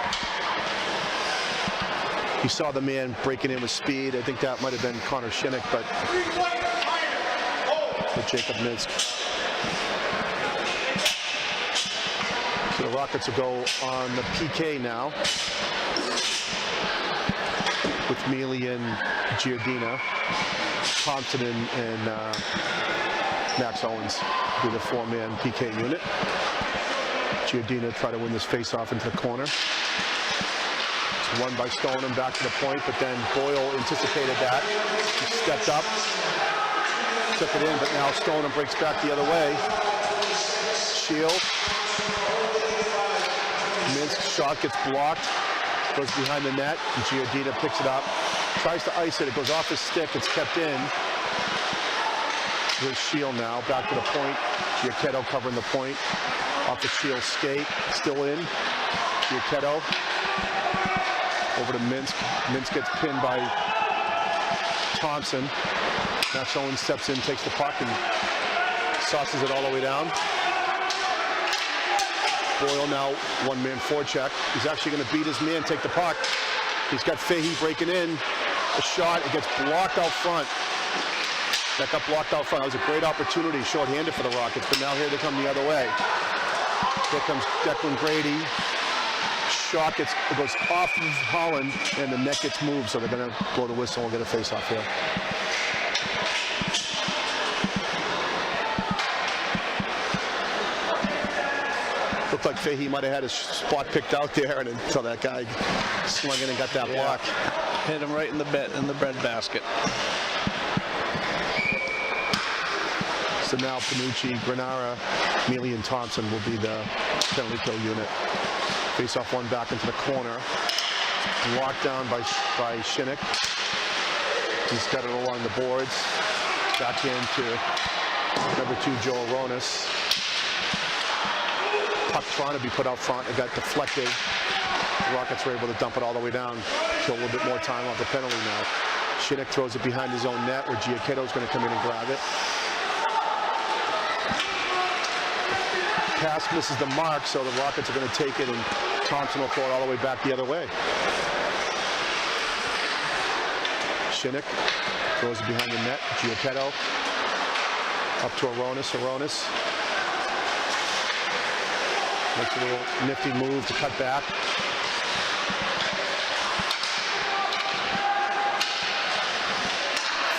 [SPEAKER 2] He saw the man breaking in with speed. I think that might have been Connor Shinnick, but Jacob Minsk. So the Rockets will go on the PK now with Mealy and Giardina. Thompson and Max Owens do the four-man PK unit. Giardina try to win this face-off into the corner. It's won by Stoneham back to the point, but then Boyle anticipated that. He stepped up, took it in, but now Stoneham breaks back the other way. Shield. Minsk's shot gets blocked, goes behind the net, and Giardina picks it up. Tries to ice it, it goes off his stick, it's kept in. Here's Shield now, back to the point. Giacchetto covering the point. Off the Shield skate, still in. Giacchetto. Over to Minsk. Minsk gets pinned by Thompson. Max Owens steps in, takes the puck, and sauces it all the way down. Boyle now one-man forecheck. He's actually going to beat his man, take the puck. He's got Fahey breaking in. A shot, it gets blocked out front. That got blocked out front. That was a great opportunity, short-handed for the Rockets, but now here they come the other way. Here comes Declan Grady. Shot it goes off of Holland, and the net gets moved, so they're going to blow the whistle and get a face-off here. Looked like Fahey might have had his spot picked out there, and until that guy slung in and got that block.
[SPEAKER 1] Hit him right in the bread basket. So now Panucci, Granara, Mealy, and Thompson will be the penalty kill unit. Face off one back into the corner. Blocked down by Shinnick. He's got it along the boards. Back into number 2, Joel Ronis. Puck trying to be put out front. It got deflected. The Rockets were able to dump it all the way down. Kill a little bit more time off the penalty now. Shinnick throws it behind his own net where Giacchetto's going to come in and grab it. Pass misses the mark, so the Rockets are going to take it, and Thompson will throw it all the way back the other way. Shinnick throws it behind the net. Giacchetto up to Aronis. Aronis makes a little nifty move to cut back.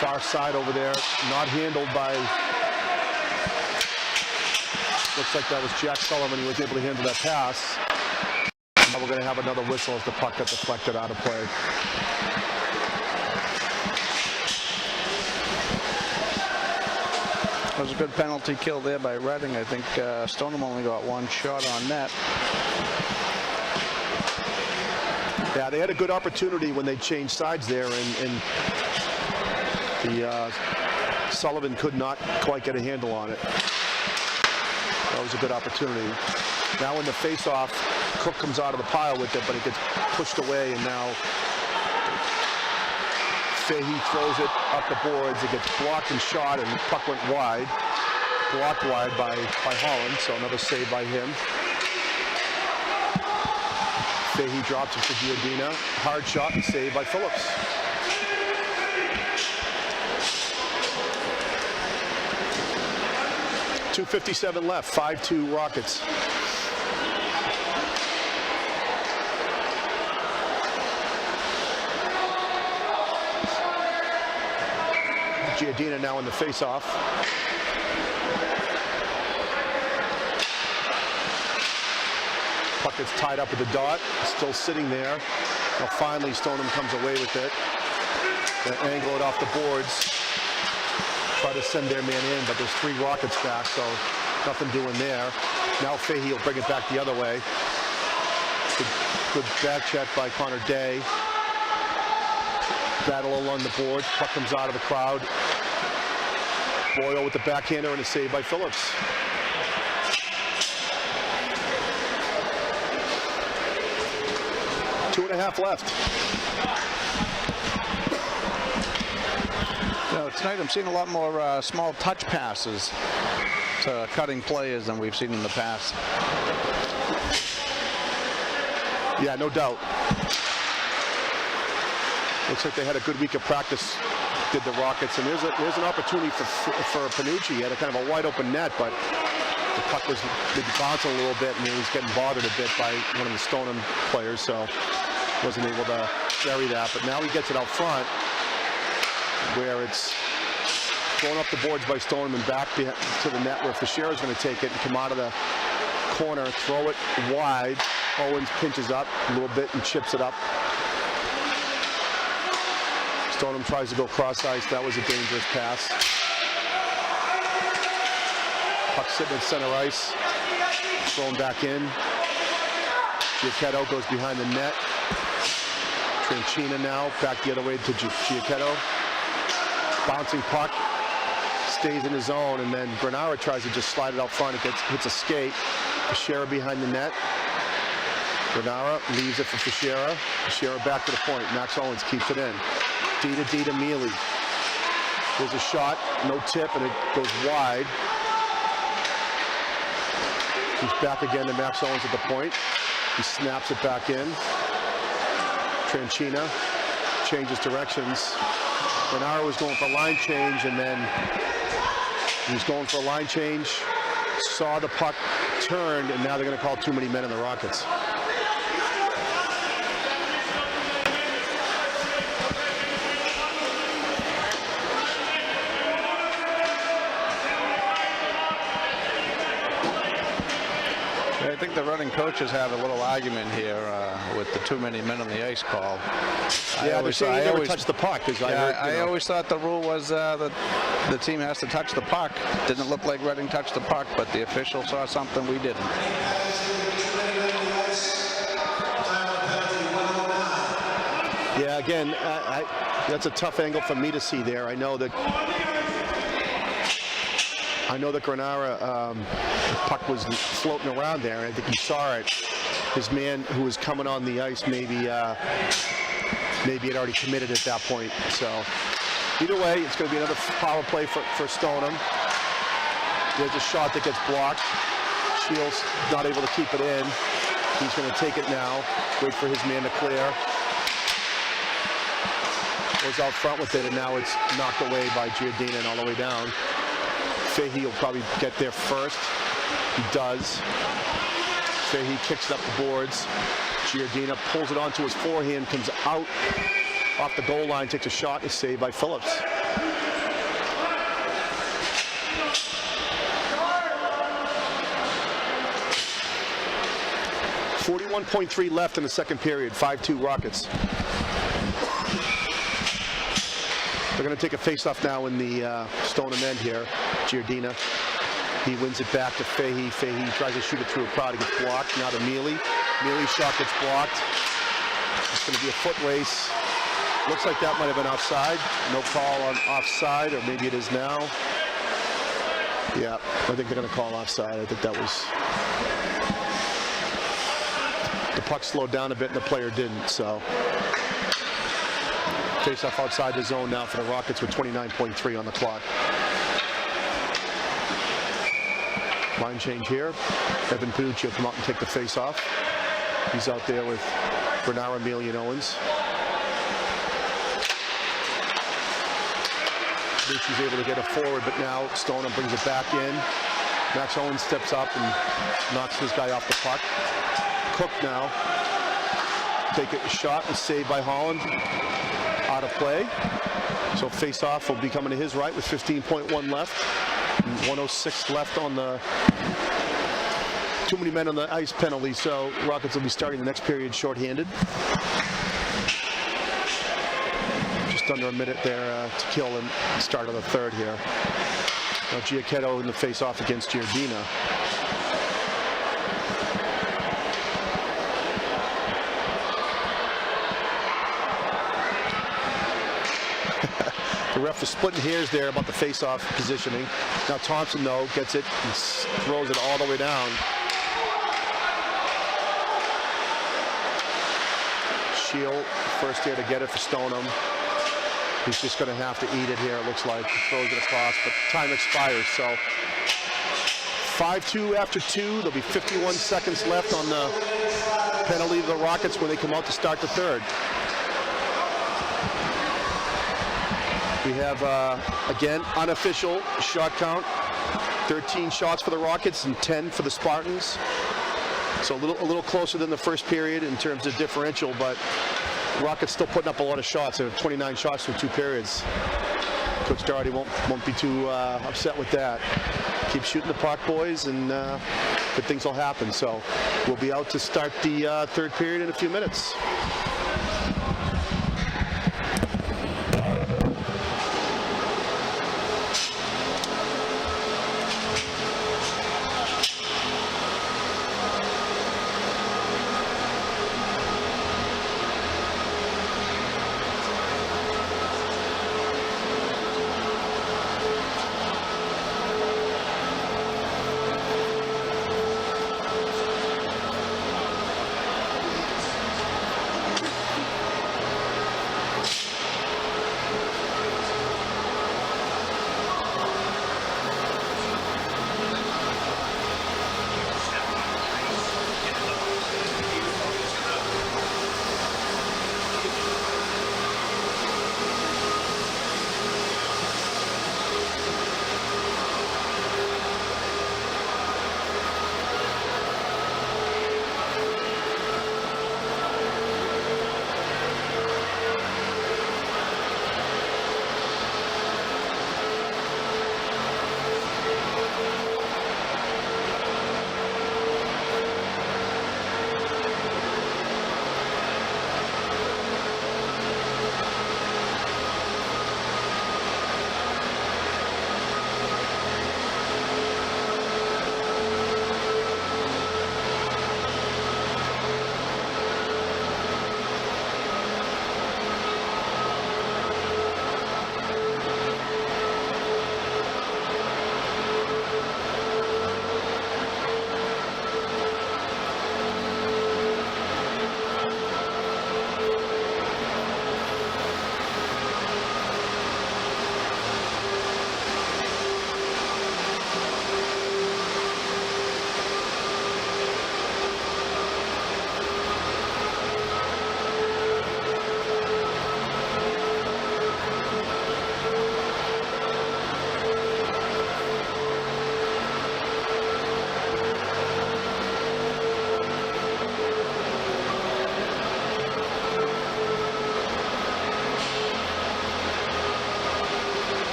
[SPEAKER 1] Far side over there, not handled by, looks like that was Jack Sullivan. He was able to handle that pass. Now we're going to have another whistle as the puck got deflected out of play. That was a good penalty kill there by Redding. I think Stoneham only got one shot on net.
[SPEAKER 2] Yeah, they had a good opportunity when they changed sides there, and the Sullivan could not quite get a handle on it. That was a good opportunity. Now in the face-off, Cook comes out of the pile with it, but it gets pushed away, and now Fahey throws it up the boards. It gets blocked and shot, and the puck went wide. blocked wide by Holland, so another save by him. Fahey drops it to Giardina. Hard shot and save by Phillips. .257 left, 5-2 Rockets. Giardina now in the face-off. Puck gets tied up at the dot, still sitting there. Now finally Stoneham comes away with it. They angle it off the boards. Try to send their man in, but there's 3 Rockets back, so nothing doing there. Now Fahey will bring it back the other way. Good back check by Connor Day. Battle along the boards. Puck comes out of the crowd. Boyle with the backhander and a save by Phillips. Two and a half left.
[SPEAKER 1] Tonight I'm seeing a lot more small touch passes to cutting players than we've seen in the past.
[SPEAKER 2] Yeah, no doubt. Looks like they had a good week of practice, did the Rockets, and there's an opportunity for Panucci. He had a kind of a wide open net, but the puck was maybe bouncing a little bit, and he was getting bothered a bit by one of the Stoneham players, so wasn't able to bury that. But now he gets it out front, where it's thrown up the boards by Stoneham and back to the net, where Fischera's going to take it and come out of the corner, throw it wide. Owens pinches up a little bit and chips it up. Stoneham tries to go cross ice. That was a dangerous pass. Puck sitting at center ice. Thrown back in. Giacchetto goes behind the net. Tranchina now back the other way to Giacchetto. Bouncing puck. Stays in his zone, and then Granara tries to just slide it out front. It hits a skate. Fischera behind the net. Granara leaves it for Fischera. Fischera back to the point. Max Owens keeps it in. D to Mealy. There's a shot, no tip, and it goes wide. He's back again to Max Owens at the point. He snaps it back in. Tranchina changes directions. Granara was going for a line change, and then he was going for a line change, saw the puck turned, and now they're going to call too many men in the Rockets.
[SPEAKER 1] I think the running coaches have a little argument here with the too many men on the ice call.
[SPEAKER 2] Yeah, they're saying he never touched the puck.
[SPEAKER 1] I always thought the rule was that the team has to touch the puck. Didn't look like Reading touched the puck, but the official saw something we didn't.
[SPEAKER 2] Yeah, again, that's a tough angle for me to see there. I know that Granara, the puck was floating around there, and I think he saw it. His man who was coming on the ice maybe had already committed at that point. So either way, it's going to be another power play for Stoneham. There's a shot that gets blocked. Shields not able to keep it in. He's going to take it now, wait for his man to clear. Goes out front with it, and now it's knocked away by Giardina and all the way down. Fahey will probably get there first. He does. Fahey kicks it up the boards. Giardina pulls it onto his forehand, comes out off the goal line, takes a shot, is saved by Phillips. .3 left in the second period, 5-2 Rockets. They're going to take a face-off now in the Stoneham end here. Giardina, he wins it back to Fahey. Fahey tries to shoot it through a crowd. It gets blocked. Now to Mealy. Mealy's shot gets blocked. It's going to be a foot race. Looks like that might have been offside. No call on offside, or maybe it is now. Yeah, I think they're going to call offside. I think that was... The puck slowed down a bit, and the player didn't, so... Face-off outside the zone now for the Rockets with 29.3 on the clock. Line change here. Evan Panucci will come out and take the face off. He's out there with Bernard Emilian Owens. Panucci's able to get it forward, but now Stoneham brings it back in. Max Owens steps up and knocks his guy off the puck. Cook now. Take a shot and saved by Holland. Out of play. So face-off will be coming to his right with 15.1 left. And 1:06 left on the... Too many men on the ice penalty, so Rockets will be starting the next period shorthanded. Just under a minute there to kill and start of the third here. Now Giacchetto in the face-off against Giardina. The ref was splitting hairs there about the face-off positioning. Now Thompson, though, gets it and throws it all the way down. Shield, first here to get it for Stoneham. He's just going to have to eat it here, it looks like. He throws it across, but time expires, so 5-2 after 2. There'll be 51 seconds left on the penalty of the Rockets when they come out to start the third. We have, again, unofficial shot count. 13 shots for the Rockets and 10 for the Spartans. So a little closer than the first period in terms of differential, but Rockets still putting up a lot of shots. They have 29 shots through 2 periods. Coach Doherty won't be too upset with that. Keep shooting the puck, boys, and good things will happen. So we'll be out to start the third period in a few minutes.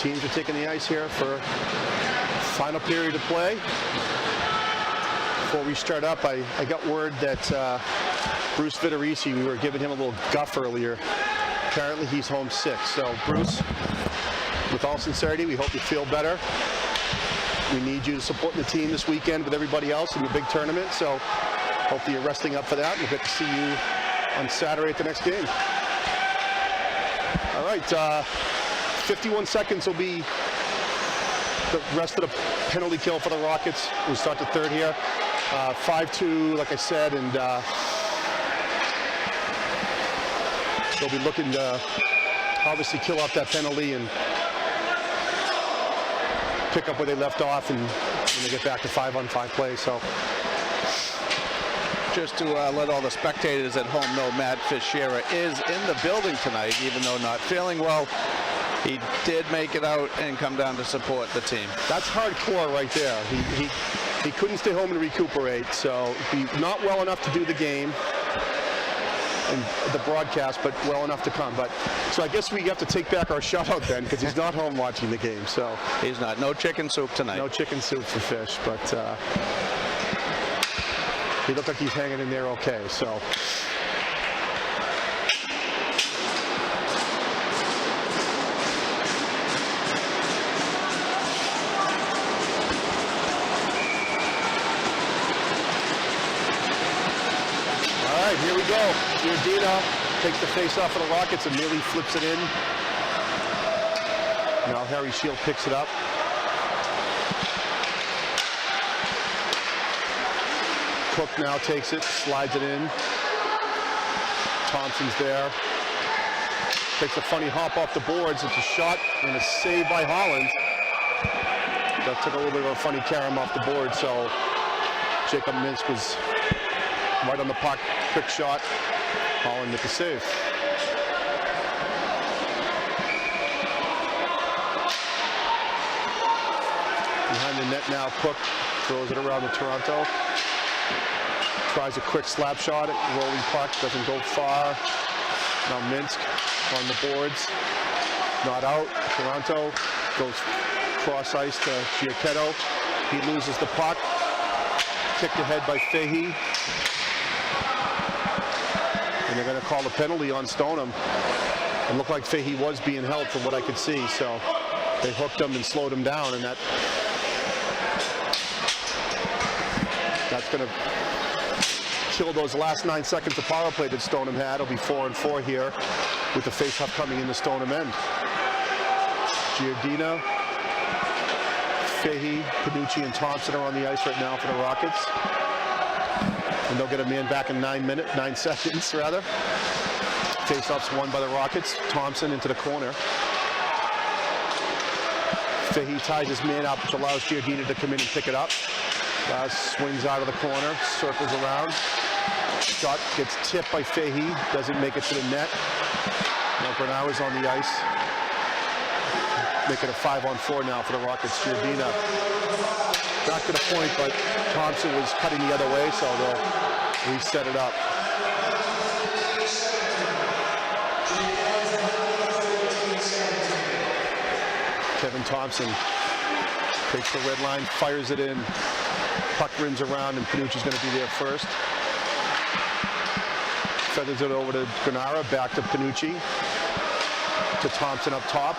[SPEAKER 2] Teams are taking the ice here for final period of play. Before we start up, I got word that Bruce Vitorisi, we were giving him a little guff earlier. Apparently he's home sick. So Bruce, with all sincerity, we hope you feel better. We need you to support the team this weekend with everybody else in the big tournament. So hopefully you're resting up for that. We'll get to see you on Saturday at the next game. All right, 51 seconds will be the rest of the penalty kill for the Rockets. We start the third here. 5-2, like I said, and they'll be looking to obviously kill off that penalty and pick up where they left off and when they get back to 5-on-5 play. So
[SPEAKER 1] just to let all the spectators at home know, Matt Fischera is in the building tonight, even though not feeling well. He did make it out and come down to support the team.
[SPEAKER 2] That's hardcore right there. He couldn't stay home and recuperate, so he's not well enough to do the game and the broadcast, but well enough to come. But so I guess we have to take back our shout out then, because he's not home watching the game. So
[SPEAKER 1] he's not. No chicken soup tonight.
[SPEAKER 2] No chicken soup for Fish, but he looked like he's hanging in there okay. So. Here we go. Giordina takes the face off of the Rockets and nearly flips it in. Now Harry Shield picks it up. Cook now takes it, slides it in. Thompson's there. Takes a funny hop off the boards. It's a shot and a save by Holland. That took a little bit of a funny carom off the board, so Jacob Minsk was right on the puck. Quick shot. Holland with the save. Behind the net now, Cook throws it around to Toronto. Tries a quick slap shot at rolling puck, doesn't go far. Now Minsk on the boards. Not out. Toronto goes cross ice to Giacchetto. He loses the puck. Kicked ahead by Fahey. And they're going to call the penalty on Stoneham. It looked like Fahey was being held from what I could see, so they hooked him and slowed him down, and that's going to kill those last 9 seconds of power play that Stoneham had. It'll be 4-4 here with the face-off coming in the Stoneham end. Giordina, Fahey, Panucci, and Thompson are on the ice right now for the Rockets. And they'll get a man back in 9 seconds rather. Face-offs won by the Rockets. Thompson into the corner. Fahey ties his man up, which allows Giordina to come in and pick it up. Swings out of the corner, circles around. Shot gets tipped by Fahey, doesn't make it to the net. Now Bernauer's on the ice. Make it a 5-on-4 now for the Rockets. Giordina back to the point, but Thompson was cutting the other way, so they'll reset it up. Kevin Thompson takes the red line, fires it in. Puck rims around, and Panucci's going to be there first. Feathers it over to Granara, back to Panucci. To Thompson up top.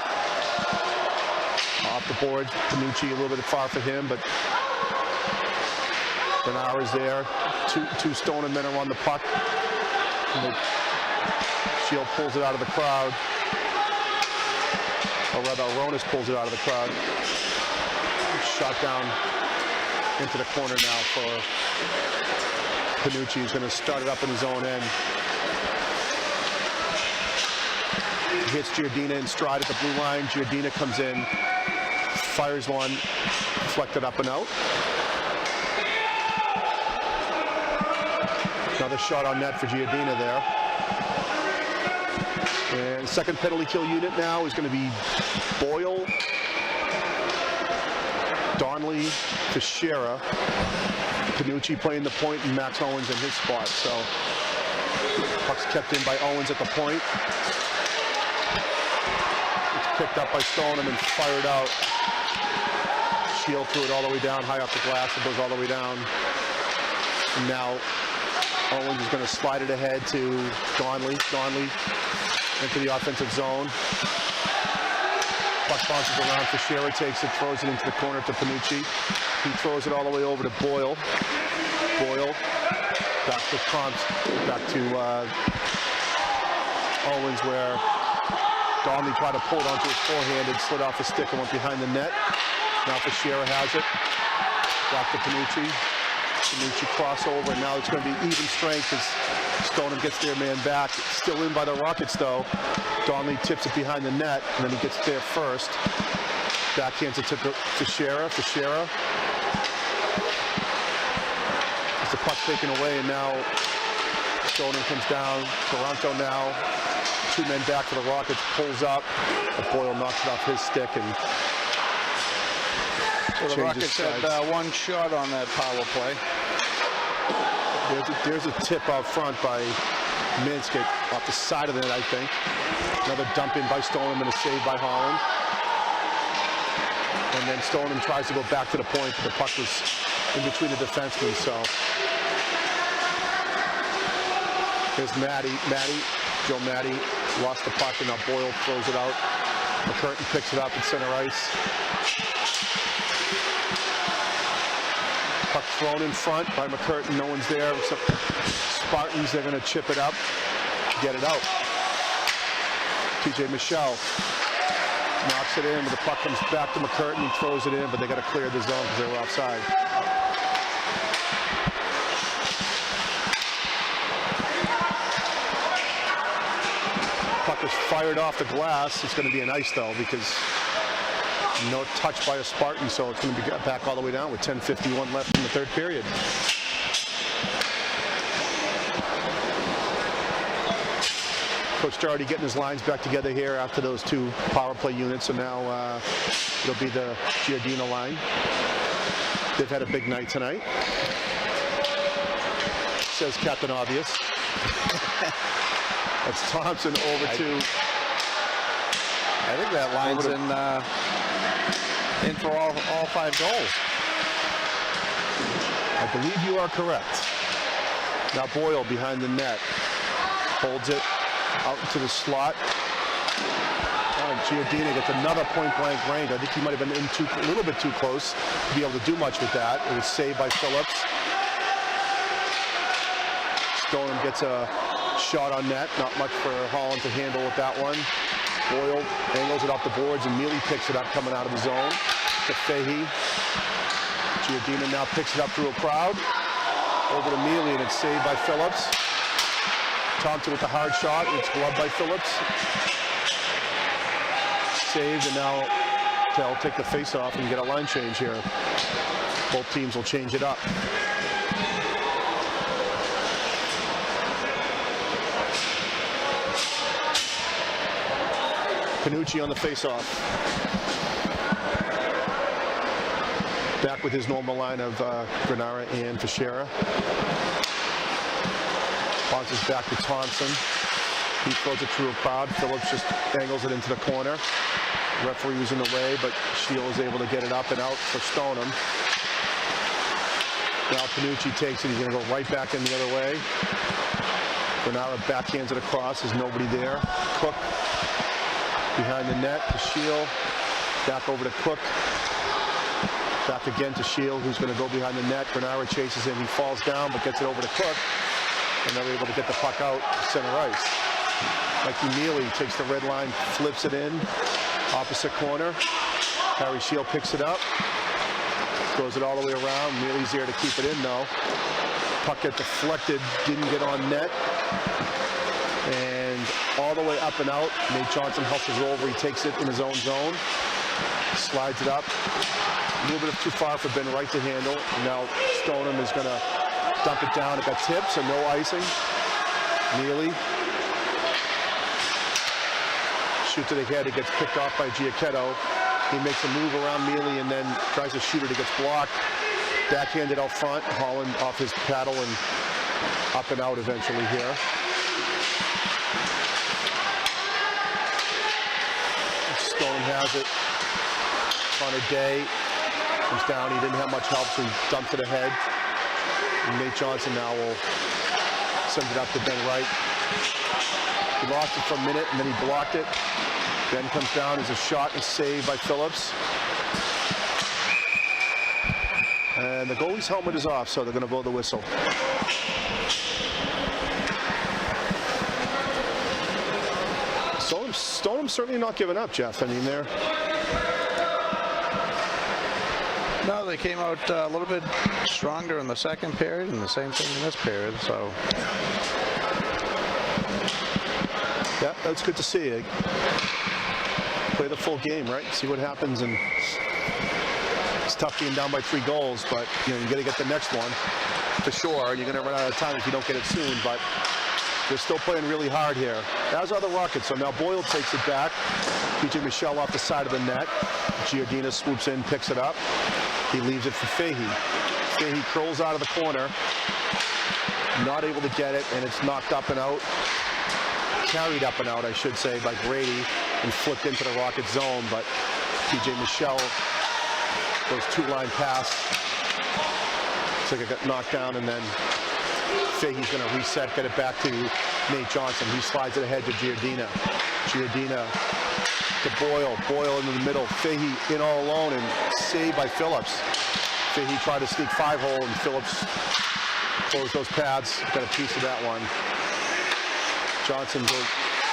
[SPEAKER 2] Off the boards, Panucci a little bit far for him, but Granara's there. Two Stoneham men are on the puck. Shield pulls it out of the crowd. Or rather, Aronis pulls it out of the crowd. Shot down into the corner now for Panucci. He's going to start it up in his own end. He hits Giordina in stride at the blue line. Giordina comes in, fires one, deflected up and out. Another shot on net for Giordina there. And second penalty kill unit now is going to be Boyle, Donnelly, Fischera, Panucci playing the point, and Max Owens in his spot. So puck's kept in by Owens at the point. It's picked up by Stoneham and fired out. Shield threw it all the way down, high off the glass. It goes all the way down. And now Owens is going to slide it ahead to Donnelly. Donnelly into the offensive zone. Puck bounces around. Fischera takes it, throws it into the corner to Panucci. He throws it all the way over to Boyle. Boyle back to Thompson, back to Owens, where Donnelly tried to pull it onto his forehand and slid off the stick and went behind the net. Now Fischera has it. Back to Panucci. Panucci crossover, and now it's going to be even strength as Stoneham gets their man back. Still in by the Rockets, though. Donnelly tips it behind the net, and then he gets there first. Backhands it to Fischera. Fischera. It's the puck taken away, and now Stoneham comes down. Toronto now. Two men back for the Rockets. Pulls up. But Boyle knocks it off his stick, and
[SPEAKER 1] so the Rockets had one shot on that power play.
[SPEAKER 2] There's a tip out front by Minsk off the side of the net, I think. Another dump in by Stoneham and a save by Holland. And then Stoneham tries to go back to the point, but the puck was in between the defensemen, so. Here's Joe Matty lost the puck, and now Boyle throws it out. McCurtain picks it up at center ice. Puck thrown in front by McCurtain. No one's there except Spartans. They're going to chip it up, get it out. TJ Michelle knocks it in, but the puck comes back to McCurtain. He throws it in, but they got to clear the zone because they were offside. Puck is fired off the glass. It's going to be an ice, though, because no touch by a Spartan, so it's going to be back all the way down with 10:51 left in the third period. Coach Jardy getting his lines back together here after those two power play units, so now it'll be the Giardina line. They've had a big night tonight. Says Captain Obvious. That's Thompson over to...
[SPEAKER 1] I think that line's in for all 5 goals.
[SPEAKER 2] I believe you are correct. Now Boyle behind the net. Holds it out into the slot. Giardina gets another point-blank range. I think he might have been a little bit too close to be able to do much with that. It was saved by Phillips. Stoneham gets a shot on net. Not much for Holland to handle with that one. Boyle angles it off the boards, and Mealy picks it up coming out of the zone to Fahey. Giardina now picks it up through a crowd. Over to Mealy, and it's saved by Phillips. Thompson with the hard shot. It's gloved by Phillips. Saved, and now they'll take the face-off and get a line change here. Both teams will change it up. Panucci on the face-off. Back with his normal line of Granara and Fischera. Bounces back to Thompson. He throws it through a crowd. Phillips just angles it into the corner. Referee was in the way, but Shield is able to get it up and out for Stoneham. Now Panucci takes it. He's going to go right back in the other way. Granara backhands it across. There's nobody there. Cook behind the net to Shield. Back over to Cook. Back again to Shield, who's going to go behind the net. Granara chases him. He falls down, but gets it over to Cook. And they're able to get the puck out to center ice. Mikey Mealy takes the red line, flips it in. Opposite corner. Harry Shield picks it up. Throws it all the way around. Mealy's there to keep it in, though. Puck gets deflected. Didn't get on net. And all the way up and out. Nate Johnson hustles over. He takes it in his own zone. Slides it up. A little bit too far for Ben Wright to handle. Now Stoneham is going to dump it down. It got tipped, so no icing. Mealy. Shoots it ahead. It gets picked off by Giacchetto. He makes a move around Mealy and then tries to shoot it. It gets blocked. Backhanded out front. Holland off his paddle and up and out eventually here. Stoneham has it. Connor Day comes down. He didn't have much help, so he dumped it ahead. And Nate Johnson now will send it up to Ben Wright. He lost it for a minute, and then he blocked it. Ben comes down as a shot and save by Phillips. And the goalie's helmet is off, so they're going to blow the whistle. Stoneham's certainly not giving up, Jeff. I mean, they're...
[SPEAKER 1] No, they came out a little bit stronger in the second period, and the same thing in this period, so...
[SPEAKER 2] Yeah, that's good to see. Play the full game, right? See what happens, and it's tough being down by 3 goals, but you got to get the next one for sure, and you're going to run out of time if you don't get it soon, but they're still playing really hard here, as are the Rockets. So now Boyle takes it back. PJ Michelle off the side of the net. Giordina swoops in, picks it up. He leaves it for Fahey. Fahey curls out of the corner, not able to get it, and it's knocked up and out. Carried up and out, I should say, by Grady, and flipped into the Rocket zone, but PJ Michelle goes 2-line pass. Looks like it got knocked down, and then Fahey's going to reset, get it back to Nate Johnson. He slides it ahead to Giordina. Giordina to Boyle. Boyle into the middle. Fahey in all alone, and saved by Phillips. Fahey tried to sneak 5-hole, and Phillips closed those pads. Got a piece of that one. Johnson goes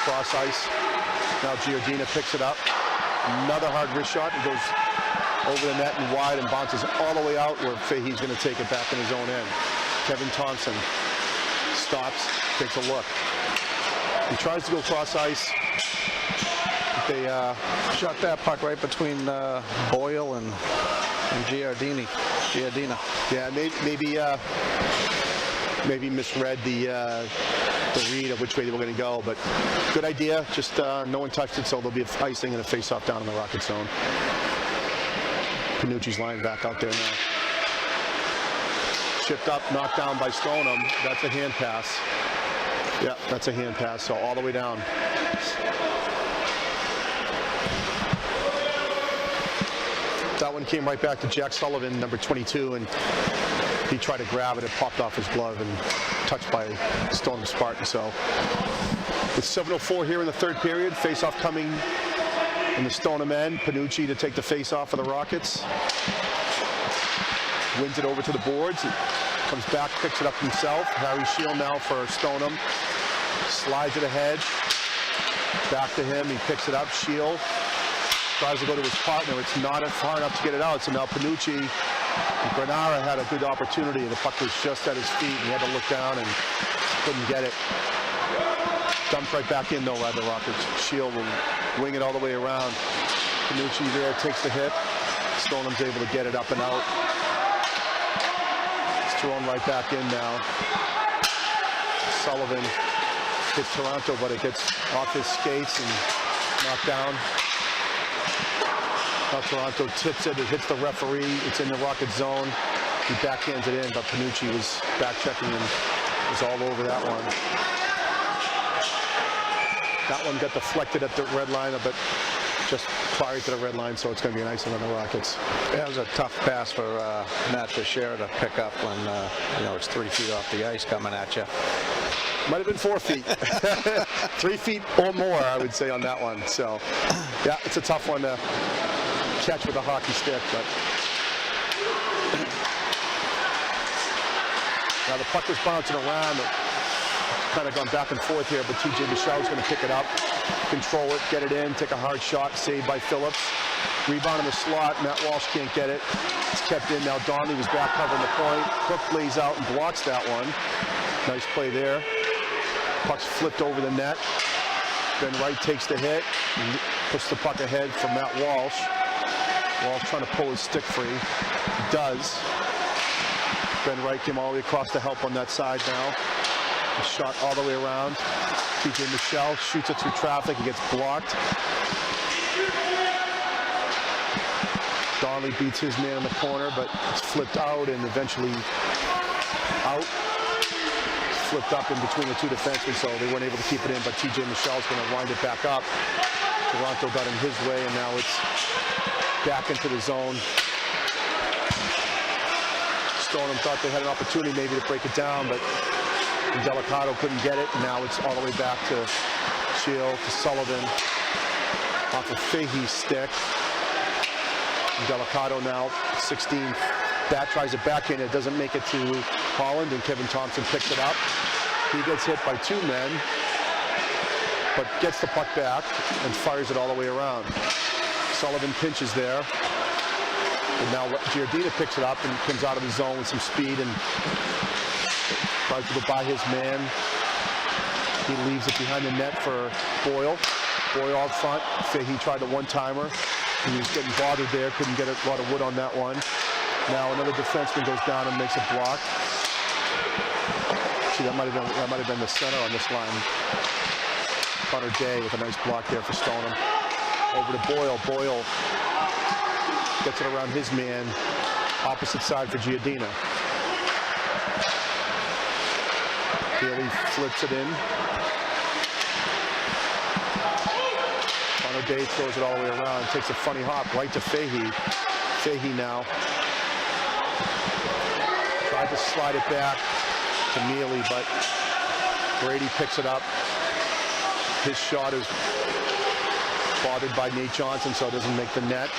[SPEAKER 2] cross ice. Now Giordina picks it up. Another hard wrist shot, and goes over the net and wide, and bounces all the way out where Fahey's going to take it back in his own end. Kevin Thompson stops, takes a look. He tries to go cross ice. They
[SPEAKER 1] shot that puck right between Boyle and Giordina.
[SPEAKER 2] Yeah, maybe misread the read of which way they were going to go, but good idea. Just no one touched it, so there'll be icing and a face-off down in the Rocket zone. Panucci's lying back out there now. Chipped up, knocked down by Stoneham. That's a hand pass. Yeah, that's a hand pass, so all the way down. That one came right back to Jack Sullivan, number 22, and he tried to grab it. It popped off his glove and touched by Stoneham Spartan. So with 7:04 here in the third period, face-off coming in the Stoneham end. Panucci to take the face-off for the Rockets. Wins it over to the boards. It comes back, picks it up himself. Harry Shield now for Stoneham. Slides it ahead. Back to him. He picks it up. Shield tries to go to his partner. It's not far enough to get it out. So now Panucci and Granara had a good opportunity. The puck was just at his feet. He had to look down and couldn't get it. Dumped right back in though by the Rockets. Shield will wing it all the way around. Panucci there takes the hit. Stoneham's able to get it up and out. It's thrown right back in now. Sullivan hits Toronto, but it gets off his skates and knocked down. Now Toronto tips it, it hits the referee, it's in the Rocket zone. He backhands it in, but Panucci was back checking and was all over that one. That one got deflected at the red line, but just prior to the red line, so it's going to be an icing on the Rockets.
[SPEAKER 1] That was a tough pass for Matt Teixeira to pick up when it's 3 feet off the ice coming at you.
[SPEAKER 2] Might have been 4 feet. 3 feet or more, I would say, on that one. So, yeah, it's a tough one to catch with a hockey stick, but now the puck was bouncing around. It's kind of gone back and forth here, but TJ Michelle's going to pick it up, control it, get it in, take a hard shot, saved by Phillips. Rebound in the slot. Matt Walsh can't get it. It's kept in now. Donnelly was back covering the point. Cook lays out and blocks that one. Nice play there. Puck's flipped over the net. Ben Wright takes the hit and puts the puck ahead for Matt Walsh. Walsh trying to pull his stick free. He does. Ben Wright came all the way across to help on that side now. A shot all the way around. TJ Michelle shoots it through traffic. He gets blocked. Donnelly beats his man in the corner, but it's flipped out and eventually out. Flipped up in between the two defensemen, so they weren't able to keep it in, but TJ Michelle's going to wind it back up. Toronto got in his way, and now it's back into the zone. Stoneham thought they had an opportunity maybe to break it down, but Delicado couldn't get it, and now it's all the way back to Shield, to Sullivan, off of Fahey's stick. Delicado now, 16. Bat tries it back in, it doesn't make it to Holland, and Kevin Thompson picks it up. He gets hit by 2 men, but gets the puck back and fires it all the way around. Sullivan pinches there, and now Giardina picks it up and comes out of the zone with some speed and tries to go by his man. He leaves it behind the net for Boyle. Boyle out front. Fahey tried a one-timer. He was getting bothered there, couldn't get a lot of wood on that one. Now another defenseman goes down and makes a block. See, that might have been the center on this line. Connor Day with a nice block there for Stoneham. Over to Boyle. Boyle gets it around his man. Opposite side for Giardina. Bailey flips it in. Connor Day throws it all the way around. Takes a funny hop right to Fahey. Fahey now tried to slide it back to Mealy, but Brady picks it up. His shot is bothered by Nate Johnson, so it doesn't make the net.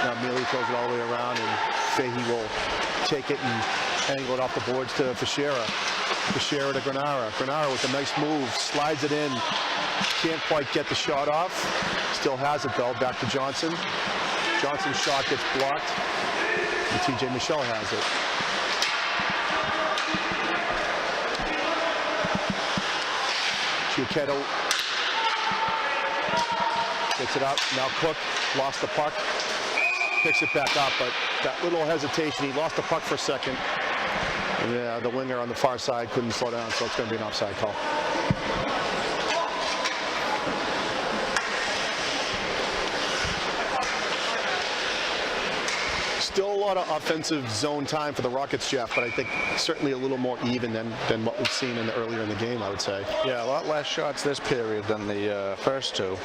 [SPEAKER 2] Now Mealy throws it all the way around, and Fahey will take it and angle it off the boards to Fischera. Fischera to Granara. Granara with a nice move, slides it in. Can't quite get the shot off. Still has it though, back to Johnson. Johnson's shot gets blocked, and TJ Michelle has it. Giacchetto gets it up. Now Cook lost the puck. Picks it back up, but that little hesitation, he lost the puck for a second. Yeah, the winger on the far side couldn't slow down, so it's going to be an offside call. Still a lot of offensive zone time for the Rockets, Jeff, but I think certainly a little more even than what we've seen earlier in the game, I would say.
[SPEAKER 1] Yeah, a lot less shots this period than the first two.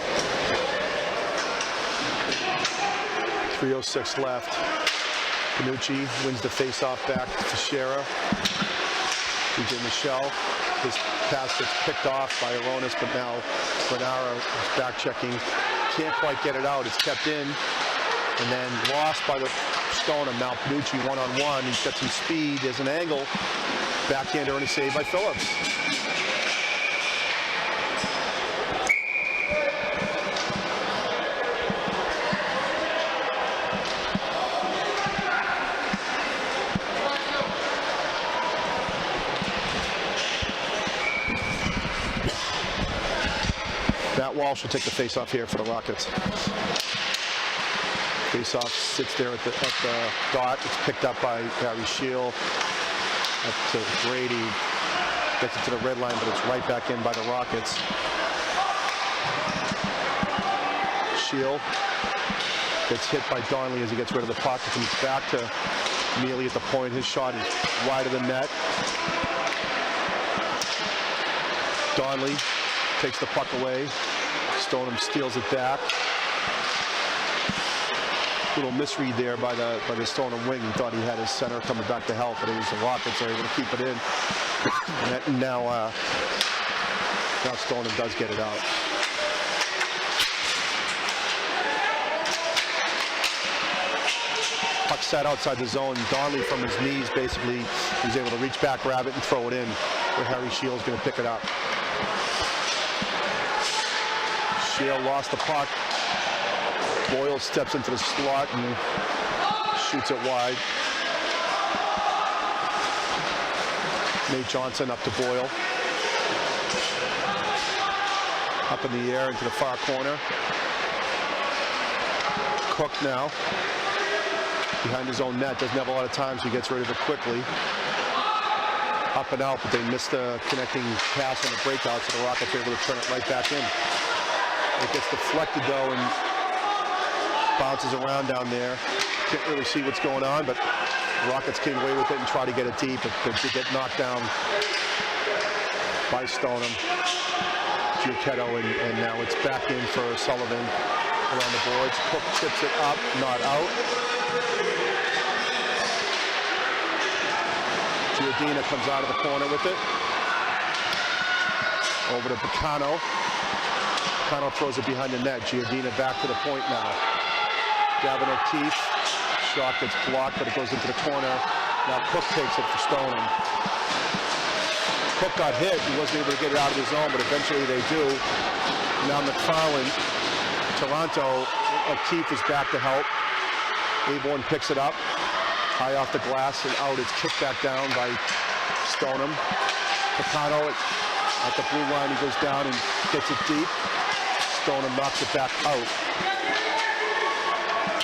[SPEAKER 2] 3:06 left. Panucci wins the face-off back to Fischera. TJ Michelle. His pass gets picked off by Aronis, but now Granara is back checking. Can't quite get it out. It's kept in. And then lost by the Stoneham. Now Panucci one-on-one. He's got some speed. There's an angle. Backhander and a save by Phillips. Walsh will take the face-off here for the Rockets. Face-off sits there at the dot. It's picked up by Harry Shield. Up to Brady. Gets it to the red line, but it's right back in by the Rockets. Shield gets hit by Donnelly as he gets rid of the puck. It comes back to Mealy at the point. His shot is wide of the net. Donnelly takes the puck away. Stoneham steals it back. Little misread there by the Stoneham wing. He thought he had his center coming back to help, but it was the Rockets that are able to keep it in. And now Stoneham does get it out. Puck sat outside the zone. Donnelly from his knees basically was able to reach back, grab it, and throw it in. Where Harry Shield's going to pick it up. Shield lost the puck. Boyle steps into the slot and shoots it wide. Nate Johnson up to Boyle. Up in the air into the far corner. Cook now. Behind his own net. Doesn't have a lot of time, so he gets rid of it quickly. Up and out, but they missed the connecting pass on the breakout, so the Rockets are able to turn it right back in. It gets deflected though and bounces around down there. Can't really see what's going on, but the Rockets came away with it and tried to get it deep, but they did get knocked down by Stoneham. Giacchetto, and now it's back in for Sullivan around the boards. Cook chips it up, not out. Giardina comes out of the corner with it. Over to Bacano. Bacano throws it behind the net. Giardina back to the point now. Gavin O'Keefe. Shot gets blocked, but it goes into the corner. Now Cook takes it for Stoneham. Cook got hit. He wasn't able to get it out of his zone, but eventually they do. Now McFarland, Toronto, O'Keefe is back to help. Aborn picks it up. High off the glass and out. It's kicked back down by Stoneham. Bacano at the blue line. He goes down and gets it deep. Stoneham knocks it back out.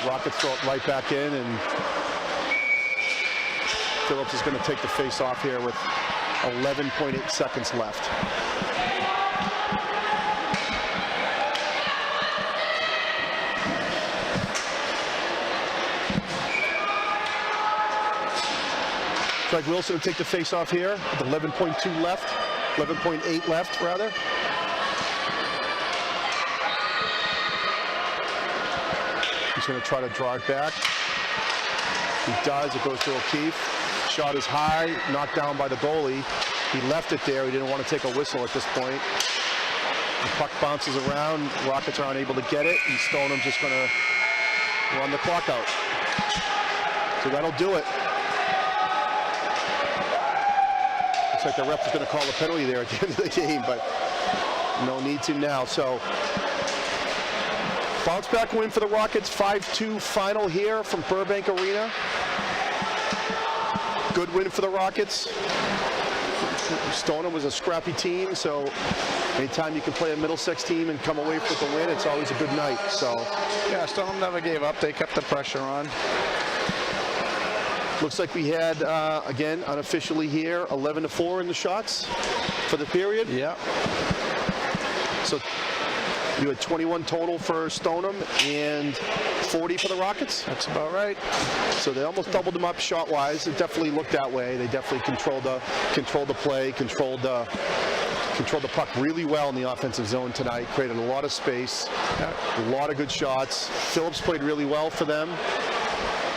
[SPEAKER 2] Rockets throw it right back in, and Phillips is going to take the face off here with 11.8 seconds left. Craig Wilson will take the face off here with 11.2 left, 11.8 left rather. He's going to try to draw it back. He does. It goes to O'Keefe. Shot is high, knocked down by the goalie. He left it there. He didn't want to take a whistle at this point. The puck bounces around. Rockets are unable to get it, and Stoneham just going to run the clock out. So that'll do it. Looks like the ref is going to call a penalty there at the end of the game, but no need to now. So bounce back win for the Rockets, 5-2 final here from Burbank Arena. Good win for the Rockets. Stoneham was a scrappy team, so anytime you can play a Middlesex team and come away with a win, it's always a good night. So
[SPEAKER 1] yeah, Stoneham never gave up. They kept the pressure on.
[SPEAKER 2] Looks like we had, again, unofficially here, 11-4 in the shots for the period.
[SPEAKER 1] Yeah.
[SPEAKER 2] So you had 21 total for Stoneham and 40 for the Rockets?
[SPEAKER 1] That's about right.
[SPEAKER 2] So they almost doubled them up shot-wise. It definitely looked that way. They definitely controlled the play, controlled the puck really well in the offensive zone tonight, created a lot of space, a lot of good shots. Phillips played really well for them.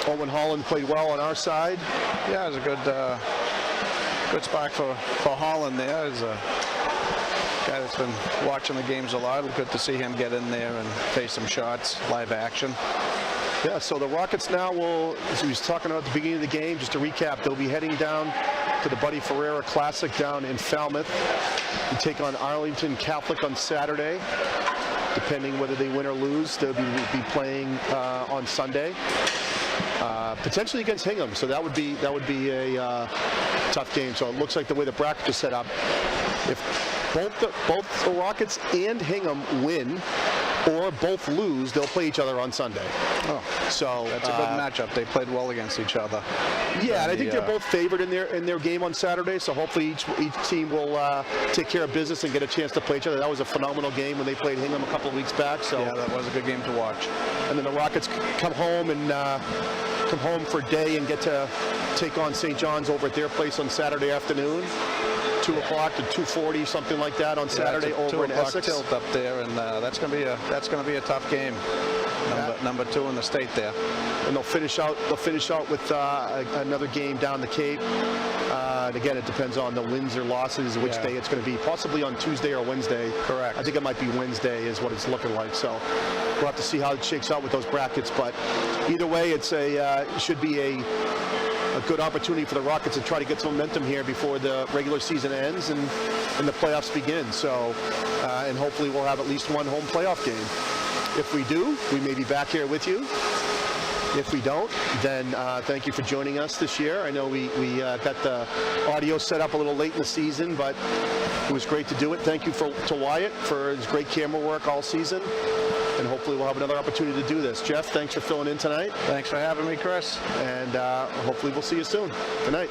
[SPEAKER 2] Owen Holland played well on our side.
[SPEAKER 1] Yeah, it was a good spot for Holland there. He's a guy that's been watching the games a lot. Good to see him get in there and face some shots, live action.
[SPEAKER 2] Yeah, so the Rockets now will, as we was talking about at the beginning of the game, just to recap, they'll be heading down to the Buddy Ferreira Classic down in Falmouth and take on Arlington Catholic on Saturday. Depending whether they win or lose, they'll be playing on Sunday. Potentially against Hingham, so that would be a tough game. So it looks like the way the bracket is set up, if both the Rockets and Hingham win or both lose, they'll play each other on Sunday.
[SPEAKER 1] Oh, so that's a good matchup. They played well against each other.
[SPEAKER 2] Yeah, and I think they're both favored in their game on Saturday. So hopefully each team will take care of business and get a chance to play each other. That was a phenomenal game when they played Hingham a couple of weeks back. So
[SPEAKER 1] yeah, that was a good game to watch.
[SPEAKER 2] And then the Rockets come home for a day and get to take on St. John's over at their place on Saturday afternoon. 2 o'clock to 2:40, something like that on Saturday over in Essex.
[SPEAKER 1] Tilt up there, and that's going to be a tough game. Number 2 in the state there.
[SPEAKER 2] And they'll finish out with another game down the Cape. And again, it depends on the wins or losses, which day it's going to be. Possibly on Tuesday or Wednesday.
[SPEAKER 1] Correct.
[SPEAKER 2] I think it might be Wednesday is what it's looking like. So we'll have to see how it shakes out with those brackets. But either way, it should be a good opportunity for the Rockets to try to get some momentum here before the regular season ends and the playoffs begin. So, and hopefully we'll have at least one home playoff game. If we do, we may be back here with you. If we don't, then thank you for joining us this year. I know we got the audio set up a little late in the season, but it was great to do it. Thank you to Wyatt for his great camera work all season. And hopefully we'll have another opportunity to do this. Jeff, thanks for filling in tonight.
[SPEAKER 1] Thanks for having me, Chris.
[SPEAKER 2] And hopefully we'll see you soon. Good night.